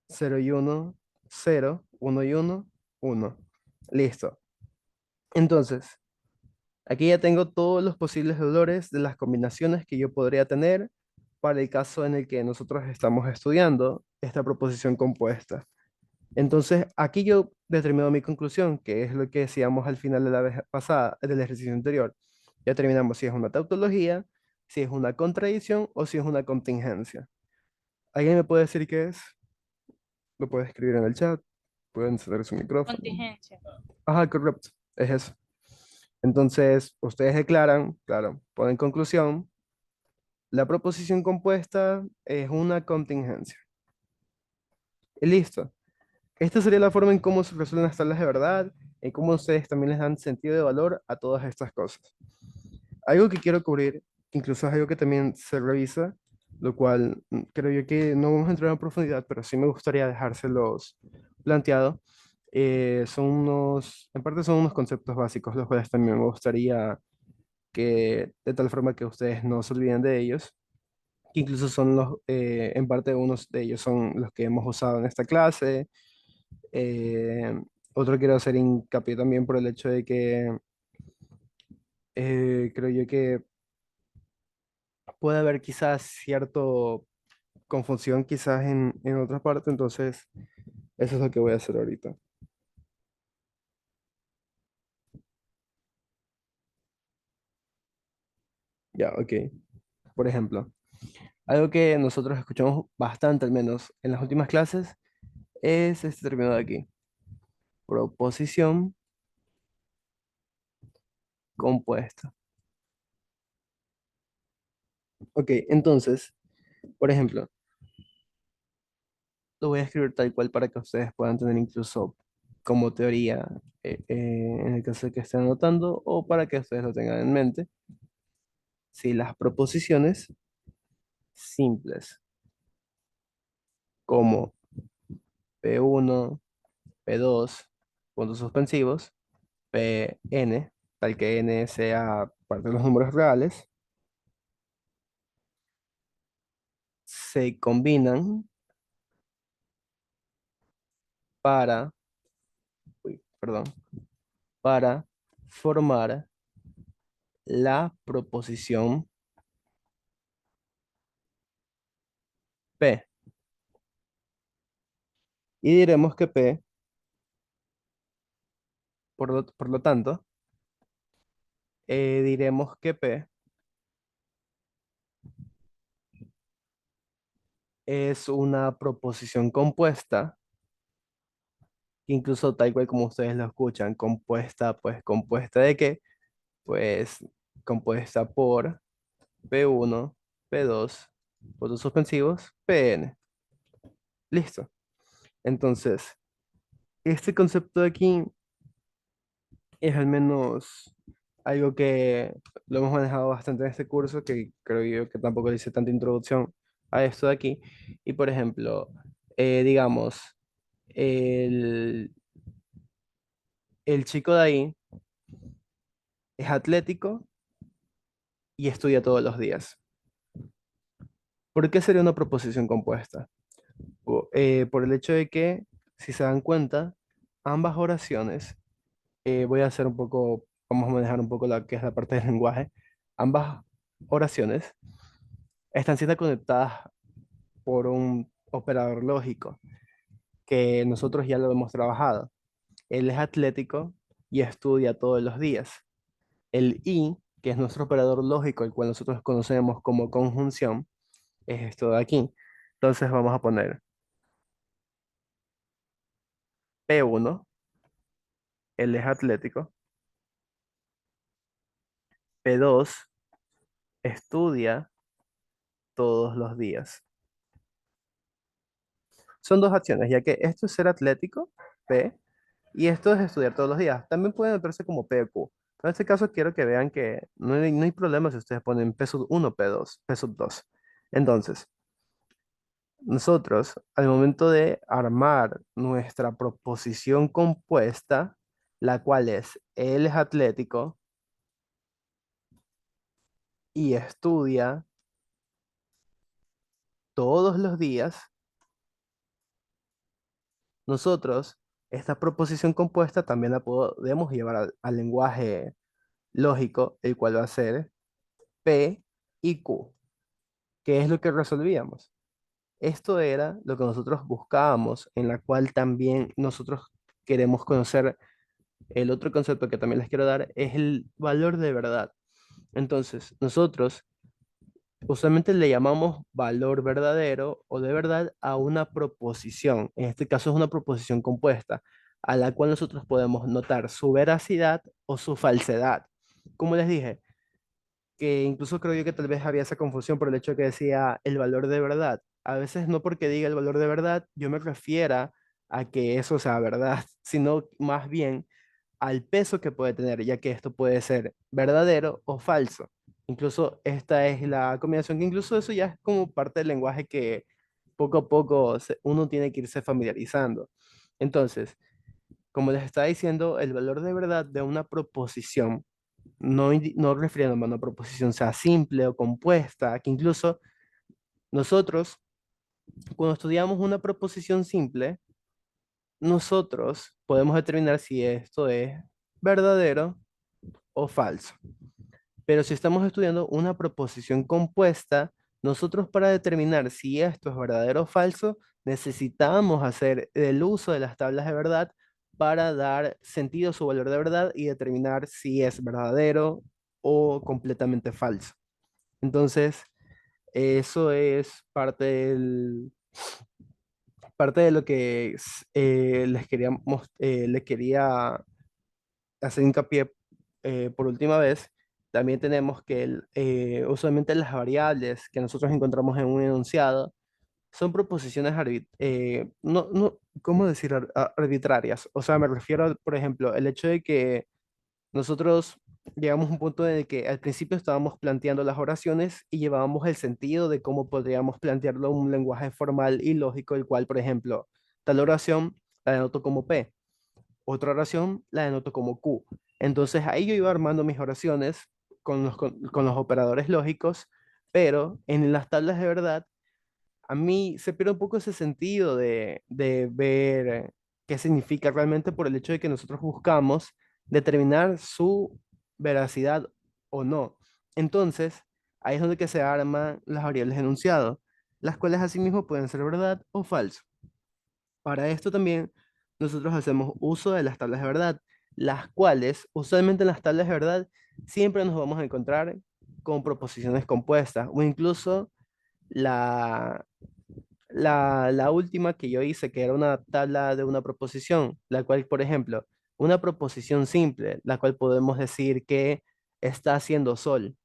0 y 1, 0, 1 y 1, 1. Listo. Entonces, aquí ya tengo todos los posibles valores de las combinaciones que yo podría tener para el caso en el que nosotros estamos estudiando esta proposición compuesta. Entonces, aquí yo determino mi conclusión, que es lo que decíamos al final de la vez pasada, del ejercicio anterior. Ya terminamos si es una tautología, si es una contradicción o si es una contingencia. ¿Alguien me puede decir qué es? Lo puede escribir en el chat, pueden encender su micrófono. Contingencia. Ajá, correcto, es eso. Entonces, ustedes declaran, claro, ponen conclusión, la proposición compuesta es una contingencia. Y listo. Esta sería la forma en cómo se resuelven las tablas de verdad, en cómo ustedes también les dan sentido de valor a todas estas cosas. Algo que quiero cubrir, que incluso es algo que también se revisa, lo cual creo yo que no vamos a entrar en profundidad, pero sí me gustaría dejárselos planteado. Son unos, en parte son unos conceptos básicos, los cuales también me gustaría que, de tal forma que ustedes no se olviden de ellos, que incluso son los, en parte unos de ellos son los que hemos usado en esta clase. Eh, Otro quiero hacer hincapié también por el hecho de que creo yo que puede haber quizás cierto confusión quizás en otra parte, entonces eso es lo que voy a hacer ahorita. Ya, ok. Por ejemplo, algo que nosotros escuchamos bastante, al menos en las últimas clases, es este término de aquí, proposición compuesta. Ok, entonces, por ejemplo, lo voy a escribir tal cual para que ustedes puedan tener incluso como teoría en el caso de que estén anotando o para que ustedes lo tengan en mente. Si las proposiciones simples como P1, P2, puntos suspensivos, Pn, tal que n sea parte de los números reales, se combinan para, perdón, para formar la proposición P. Y diremos que P, por lo tanto, diremos que P es una proposición compuesta, incluso tal cual como ustedes lo escuchan, compuesta, pues compuesta de qué? Pues compuesta por P1, P2, puntos suspensivos, Pn. Listo. Entonces, este concepto de aquí es al menos algo que lo hemos manejado bastante en este curso, que creo yo que tampoco dice tanta introducción a esto de aquí. Y por ejemplo, digamos, el, el chico de ahí es atlético y estudia todos los días. ¿Por qué sería una proposición compuesta? Por el hecho de que, si se dan cuenta, ambas oraciones, voy a hacer un poco, vamos a manejar un poco la que es la parte del lenguaje, ambas oraciones están siendo conectadas por un operador lógico que nosotros ya lo hemos trabajado. Él es atlético y estudia todos los días. El y, que es nuestro operador lógico, el cual nosotros conocemos como conjunción, es esto de aquí. Entonces vamos a poner P1, él es atlético. P2, estudia todos los días. Son dos acciones, ya que esto es ser atlético, P, y esto es estudiar todos los días. También pueden notarse como P o Q. Pero en este caso quiero que vean que no hay problema si ustedes ponen P sub 1, P2, P sub 2. Entonces, nosotros, al momento de armar nuestra proposición compuesta, la cual es él es atlético y estudia todos los días, nosotros esta proposición compuesta también la podemos llevar al lenguaje lógico, el cual va a ser P y Q, que es lo que resolvíamos. Esto era lo que nosotros buscábamos, en la cual también nosotros queremos conocer. El otro concepto que también les quiero dar es el valor de verdad. Entonces, nosotros usualmente le llamamos valor verdadero o de verdad a una proposición. En este caso es una proposición compuesta. a la cual nosotros podemos notar su veracidad o su falsedad. Como les dije, que incluso creo yo que tal vez había esa confusión por el hecho de que decía el valor de verdad. A veces no porque diga el valor de verdad, yo me refiera a que eso sea verdad, sino más bien al peso que puede tener, ya que esto puede ser verdadero o falso. Incluso esta es la combinación, que incluso eso ya es como parte del lenguaje que poco a poco uno tiene que irse familiarizando. Entonces, como les estaba diciendo, el valor de verdad de una proposición, no refiriéndome a una proposición sea simple o compuesta, que incluso nosotros, cuando estudiamos una proposición simple, nosotros podemos determinar si esto es verdadero o falso. Pero si estamos estudiando una proposición compuesta, nosotros para determinar si esto es verdadero o falso, necesitamos hacer el uso de las tablas de verdad para dar sentido a su valor de verdad y determinar si es verdadero o completamente falso. Entonces, eso es parte de lo que les quería hacer hincapié por última vez. También tenemos que usualmente las variables que nosotros encontramos en un enunciado son proposiciones ¿cómo decir arbitrarias? O sea, me refiero, por ejemplo, el hecho de que nosotros llegamos a un punto en el que al principio estábamos planteando las oraciones y llevábamos el sentido de cómo podríamos plantearlo en un lenguaje formal y lógico, el cual, por ejemplo, tal oración la denoto como P, otra oración la denoto como Q. Entonces ahí yo iba armando mis oraciones con los operadores lógicos, pero en las tablas de verdad, a mí se pierde un poco ese sentido de ver qué significa realmente por el hecho de que nosotros buscamos determinar su veracidad o no. Entonces, ahí es donde que se arman las variables de enunciado, las cuales asimismo pueden ser verdad o falso. Para esto también nosotros hacemos uso de las tablas de verdad, las cuales usualmente en las tablas de verdad siempre nos vamos a encontrar con proposiciones compuestas o incluso la, la última que yo hice, que era una tabla de una proposición, la cual, por ejemplo, una proposición simple, la cual podemos decir que está haciendo sol,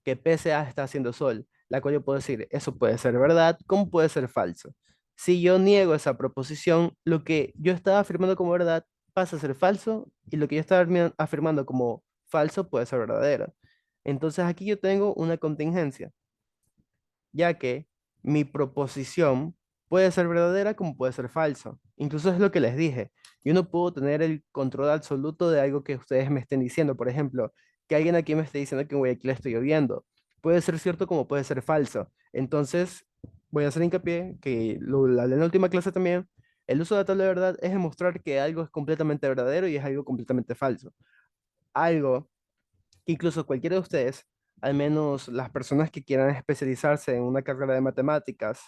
que PSA está haciendo sol, la cual yo puedo decir, eso puede ser verdad, como puede ser falso. Si yo niego esa proposición, lo que yo estaba afirmando como verdad pasa a ser falso y lo que yo estaba afirmando como falso puede ser verdadero. Entonces aquí yo tengo una contingencia, ya que mi proposición puede ser verdadera como puede ser falso. Incluso es lo que les dije. Yo no puedo tener el control absoluto de algo que ustedes me estén diciendo. Por ejemplo, que alguien aquí me esté diciendo que en Guayaquil está lloviendo. Puede ser cierto como puede ser falso. Entonces, voy a hacer hincapié, que lo hablé en la última clase también, el uso de la tabla de verdad es demostrar que algo es completamente verdadero y es algo completamente falso. Algo incluso cualquiera de ustedes, al menos las personas que quieran especializarse en una carrera de matemáticas,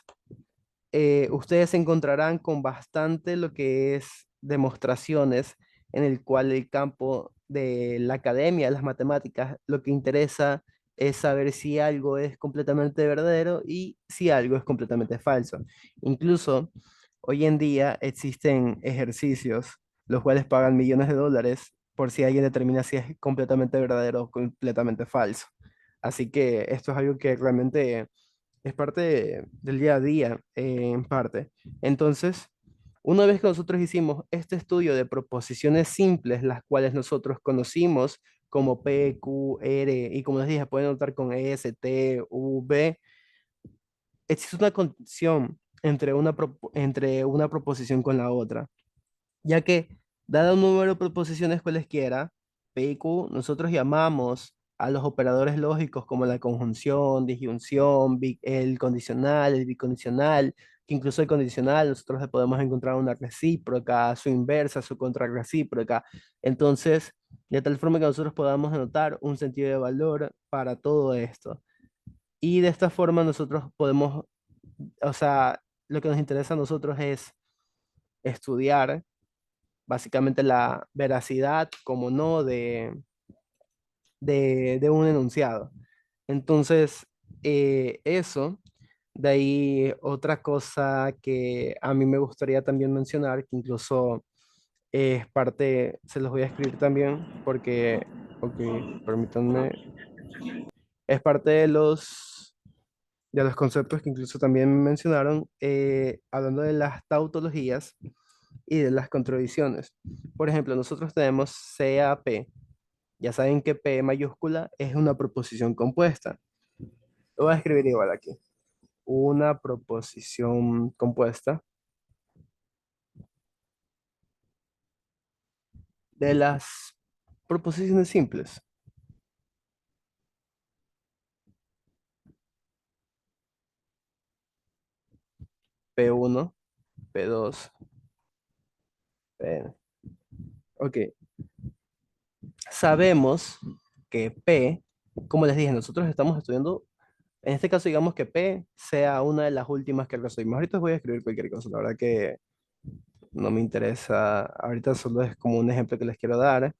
ustedes se encontrarán con bastante lo que es demostraciones en el cual el campo de la academia, de las matemáticas, lo que interesa es saber si algo es completamente verdadero y si algo es completamente falso. Incluso hoy en día existen ejercicios los cuales pagan millones de dólares por si alguien determina si es completamente verdadero o completamente falso. Así que esto es algo que realmente es parte del día a día, en parte. Entonces, una vez que nosotros hicimos este estudio de proposiciones simples, las cuales nosotros conocimos como P, Q, R, y como les dije, pueden notar con S, T, U, V, existe una condición entre una proposición con la otra, ya que, dado un número de proposiciones cualesquiera, P y Q, nosotros llamamos a los operadores lógicos como la conjunción, disyunción, el condicional, el bicondicional, que incluso el condicional nosotros le podemos encontrar una recíproca, su inversa, su contrarrecíproca. Entonces, de tal forma que nosotros podamos anotar un sentido de valor para todo esto. Y de esta forma nosotros podemos, o sea, lo que nos interesa a nosotros es estudiar básicamente la veracidad, como no, de un enunciado. Entonces, eso, de ahí otra cosa que a mí me gustaría también mencionar, que incluso es parte, se los voy a escribir también porque, ok, permítanme, es parte de los conceptos que incluso también mencionaron, hablando de las tautologías y de las contradicciones. Por ejemplo, nosotros tenemos CAP. Ya saben que P mayúscula es una proposición compuesta. Lo voy a escribir igual aquí. Una proposición compuesta de las proposiciones simples. P1, P2, P. Ok. Sabemos que P, como les dije, nosotros estamos estudiando, en este caso digamos que P sea una de las últimas que resolvimos. Ahorita os voy a escribir cualquier cosa, la verdad que no me interesa. Ahorita solo es como un ejemplo que les quiero dar.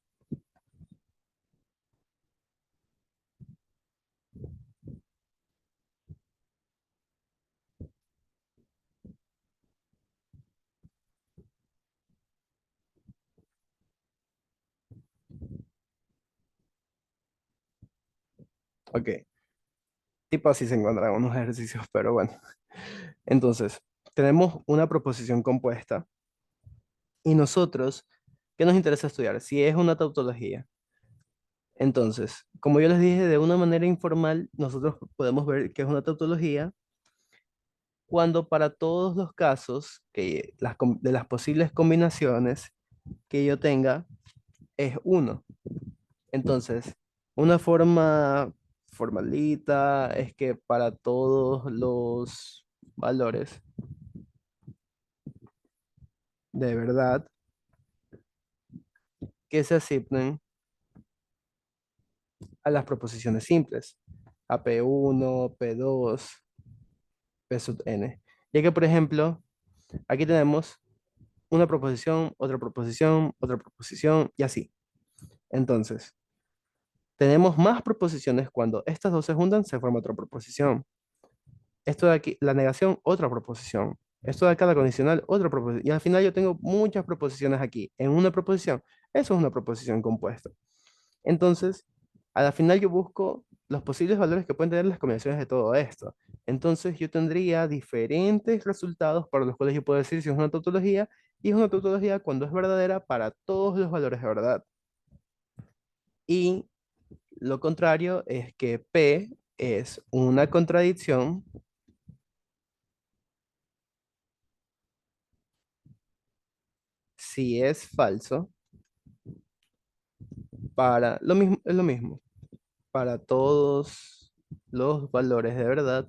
Ok. Tipo así se encuentran unos ejercicios, pero bueno. Entonces, tenemos una proposición compuesta y nosotros, ¿qué nos interesa estudiar? Si es una tautología. Entonces, como yo les dije, de una manera informal, nosotros podemos ver que es una tautología cuando para todos los casos de las posibles combinaciones que yo tenga es uno. Entonces, una forma formalita es que para todos los valores de verdad que se asignen a las proposiciones simples, a P1, P2, P sub n. Ya que, por ejemplo, aquí tenemos otra proposición y así. Entonces, tenemos más proposiciones cuando estas dos se juntan, se forma otra proposición. Esto de aquí, la negación, otra proposición. Esto de acá, la condicional, otra proposición. Y al final yo tengo muchas proposiciones aquí. En una proposición, eso es una proposición compuesta. Entonces, a la final yo busco los posibles valores que pueden tener las combinaciones de todo esto. Entonces, yo tendría diferentes resultados para los cuales yo puedo decir si es una tautología, y es una tautología cuando es verdadera para todos los valores de verdad. Y lo contrario es que P es una contradicción si es falso para lo mismo, es lo mismo, para todos los valores de verdad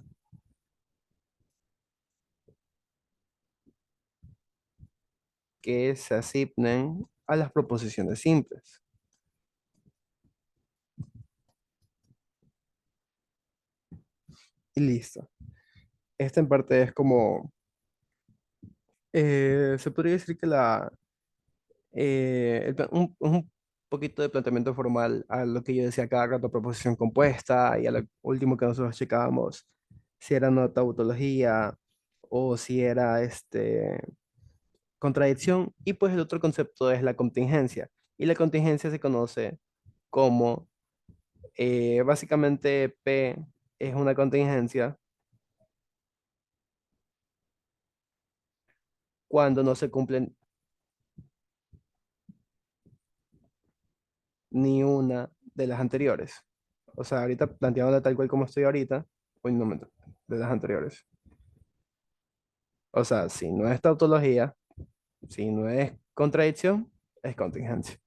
que se asignen a las proposiciones simples. Y listo. Esta en parte es como, se podría decir que un poquito de planteamiento formal a lo que yo decía cada rato, proposición compuesta, y a lo último que nosotros checábamos, si era una tautología o si era contradicción, y pues el otro concepto es la contingencia. Y la contingencia se conoce como, básicamente, P es una contingencia cuando no se cumplen ni una de las anteriores. O sea, ahorita planteándola tal cual como estoy ahorita, un momento, de las anteriores. O sea, si no es tautología, si no es contradicción, es contingencia.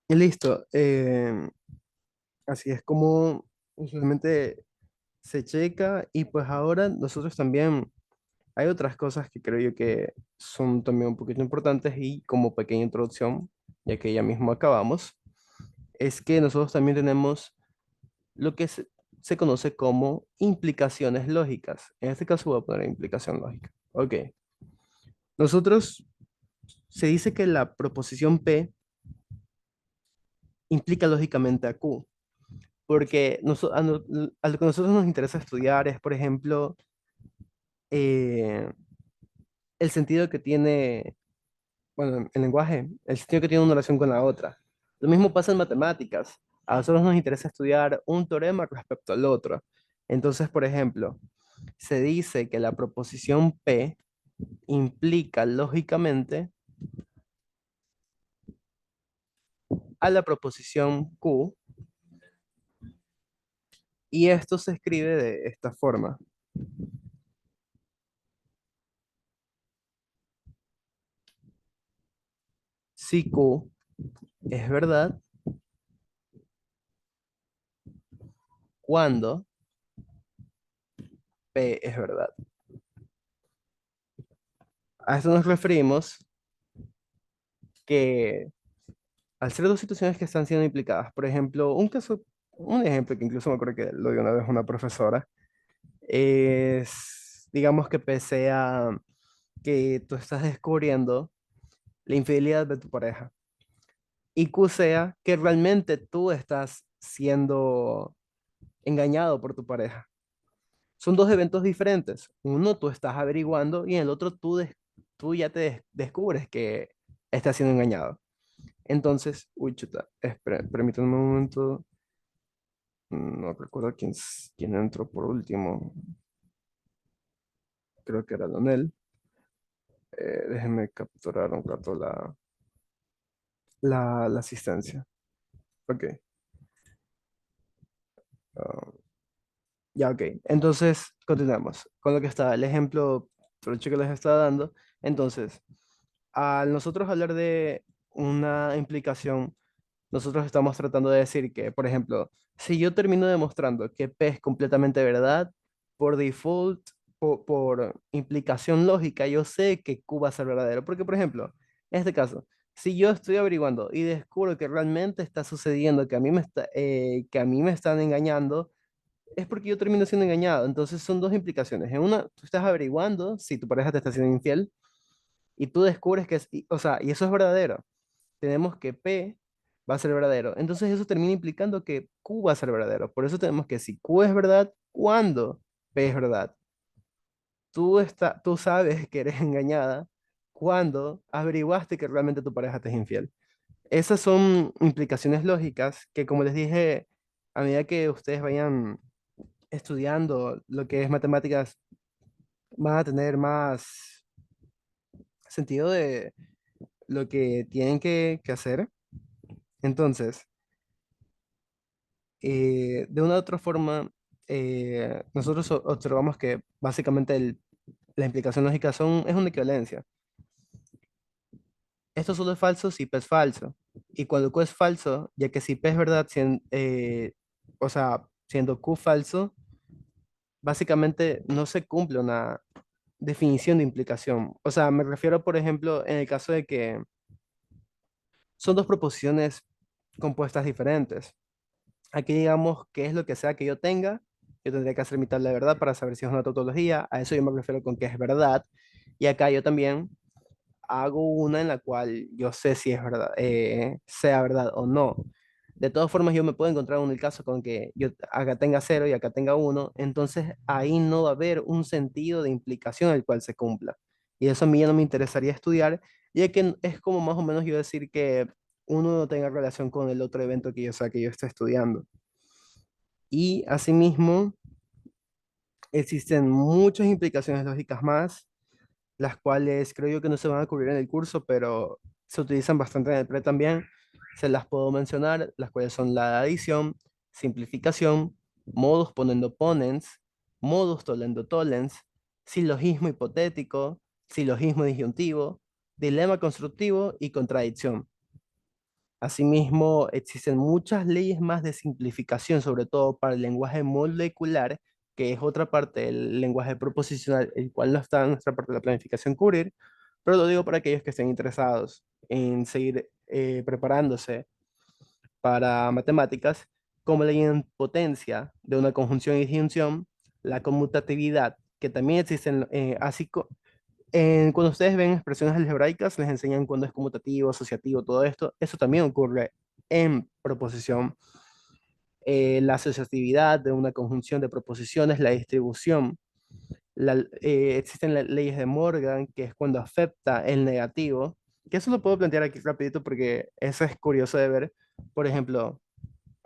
Y listo. Así es como usualmente se checa, y pues ahora nosotros también hay otras cosas que creo yo que son también un poquito importantes, y como pequeña introducción, ya que ya mismo acabamos, es que nosotros también tenemos lo que se conoce como implicaciones lógicas. En este caso voy a poner implicación lógica. Ok. Nosotros, se dice que la proposición P implica lógicamente a Q, porque a lo que a nosotros nos interesa estudiar es, por ejemplo, eh, el sentido que tiene bueno, en lenguaje, el sentido que tiene una relación con la otra. Lo mismo pasa en matemáticas. A nosotros nos interesa estudiar un teorema respecto al otro. Entonces, por ejemplo, se dice que la proposición P implica lógicamente a la proposición Q, y esto se escribe de esta forma. Si Q es verdad, cuando P es verdad. A esto nos referimos que al ser dos situaciones que están siendo implicadas, por ejemplo, un ejemplo que incluso me acuerdo que lo dio una vez una profesora, es, digamos que pese a que tú estás descubriendo la infidelidad de tu pareja, y Q sea que realmente tú estás siendo engañado por tu pareja. Son dos eventos diferentes. Uno tú estás averiguando y en el otro tú ya descubres que estás siendo engañado. Entonces, uy, chuta, permítanme un momento. No recuerdo quién entró por último. Creo que era Donel. Déjenme capturar un rato la asistencia. Ok. ah, ya, ok. Entonces, continuamos con lo que está el ejemplo, el chico les está dando. Entonces, al nosotros hablar de una implicación, nosotros estamos tratando de decir que, por ejemplo, si yo termino demostrando que P es completamente verdad, por default, por implicación lógica, yo sé que Q va a ser verdadero. Porque, por ejemplo, en este caso, si yo estoy averiguando y descubro que realmente está sucediendo, que a mí me están engañando, es porque yo termino siendo engañado. Entonces son dos implicaciones. En una, tú estás averiguando si tu pareja te está siendo infiel y tú descubres que o sea, y eso es verdadero. Tenemos que P va a ser verdadero. Entonces eso termina implicando que Q va a ser verdadero. Por eso tenemos que si Q es verdad, ¿cuándo P es verdad? Tú sabes que eres engañada cuando averiguaste que realmente tu pareja te es infiel. Esas son implicaciones lógicas que, como les dije, a medida que ustedes vayan estudiando lo que es matemáticas, van a tener más sentido de lo que tienen que hacer. Entonces, de una u otra forma, nosotros observamos que básicamente la implicación lógica es una equivalencia. Esto solo es falso si P es falso. Y cuando Q es falso, ya que si P es verdad, o sea, siendo Q falso, básicamente no se cumple una definición de implicación. O sea, me refiero, por ejemplo, en el caso de que son dos proposiciones compuestas diferentes. Aquí digamos qué es lo que sea que yo tenga, yo tendría que hacer mi tabla de verdad para saber si es una tautología, a eso yo me refiero con que es verdad. Y acá yo también hago una en la cual yo sé si es verdad, sea verdad o no. De todas formas, yo me puedo encontrar en el caso con que yo acá tenga cero y acá tenga uno, entonces ahí no va a haber un sentido de implicación el cual se cumpla. Y eso a mí ya no me interesaría estudiar, ya que es como más o menos yo decir que uno no tenga relación con el otro evento que yo sea que yo esté estudiando. Y asimismo, existen muchas implicaciones lógicas más, las cuales creo yo que no se van a cubrir en el curso, pero se utilizan bastante en el pre también. Se las puedo mencionar, las cuales son la adición, simplificación, modus ponendo ponens, modus tollendo tollens, silogismo hipotético, silogismo disyuntivo, dilema constructivo y contradicción. Asimismo, existen muchas leyes más de simplificación, sobre todo para el lenguaje molecular, que es otra parte del lenguaje proposicional, el cual no está en nuestra parte de la planificación cubrir, pero lo digo para aquellos que estén interesados en seguir preparándose para matemáticas, como la idempotencia de una conjunción y disyunción, la conmutatividad, que también existen, cuando ustedes ven expresiones algebraicas, les enseñan cuándo es conmutativo, asociativo, todo esto. Eso también ocurre en proposición. La asociatividad de una conjunción de proposiciones, la distribución. Existen las leyes de Morgan, que es cuando afecta el negativo. que eso lo puedo plantear aquí rapidito porque eso es curioso de ver. Por ejemplo,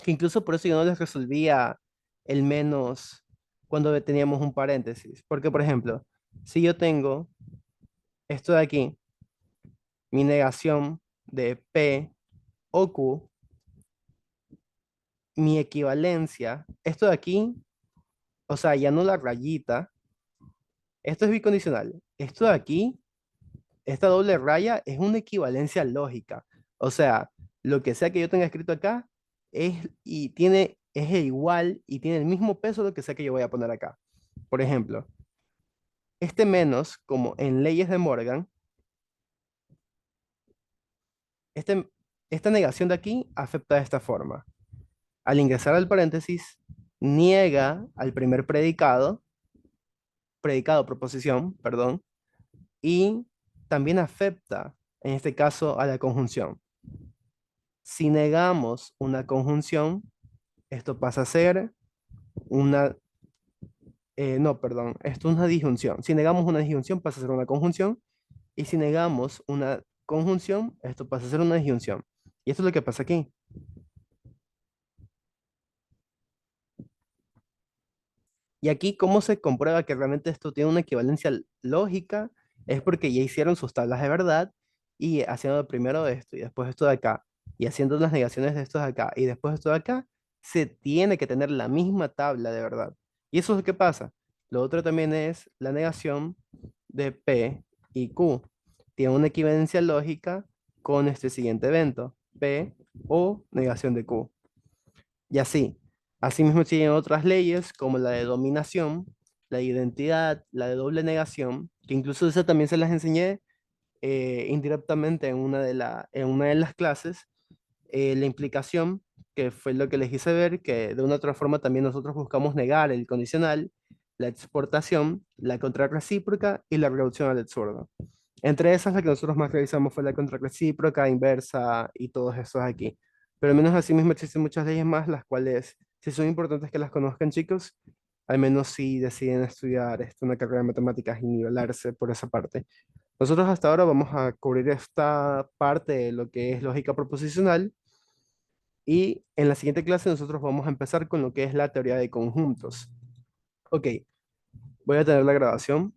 que incluso por eso yo no les resolvía el menos cuando teníamos un paréntesis. Porque, por ejemplo, si yo tengo esto de aquí, mi negación de P o Q, mi equivalencia, esto de aquí, o sea, ya no la rayita, esto es bicondicional. Esto de aquí, esta doble raya es una equivalencia lógica. O sea, lo que sea que yo tenga escrito acá es igual y tiene el mismo peso lo que sea que yo voy a poner acá. Por ejemplo, este menos, como en leyes de Morgan, este, esta negación de aquí afecta de esta forma. Al ingresar al paréntesis, niega al primer predicado, proposición, perdón, y también afecta, en este caso, a la conjunción. Si negamos una conjunción, esto pasa a ser una, no, perdón, esto es una disjunción. Si negamos una disjunción, pasa a ser una conjunción, y si negamos una conjunción, esto pasa a ser una disjunción. Y esto es lo que pasa aquí. Y aquí, ¿cómo se comprueba que realmente esto tiene una equivalencia lógica? Es porque ya hicieron sus tablas de verdad y haciendo primero esto y después esto de acá y haciendo las negaciones de esto de acá y después esto de acá, se tiene que tener la misma tabla de verdad. Y eso es lo que pasa. Lo otro también es la negación de P y Q. Tiene una equivalencia lógica con este siguiente evento, P o negación de Q. Y así. Asimismo siguen otras leyes como la de dominación, la de identidad, la de doble negación, que incluso esa también se las enseñé indirectamente en una de las clases. La implicación, que fue lo que les hice ver, que de una otra forma también nosotros buscamos negar el condicional, la exportación, la contrarrecíproca y la reducción al absurdo. Entre esas, la que nosotros más revisamos fue la contrarrecíproca, inversa y todos esos aquí. Pero al menos así mismo existen muchas leyes más, las cuales sí son importantes que las conozcan, chicos, al menos si deciden estudiar una carrera de matemáticas y nivelarse por esa parte. Nosotros hasta ahora vamos a cubrir esta parte de lo que es lógica proposicional y en la siguiente clase nosotros vamos a empezar con lo que es la teoría de conjuntos. Ok, voy a tener la grabación.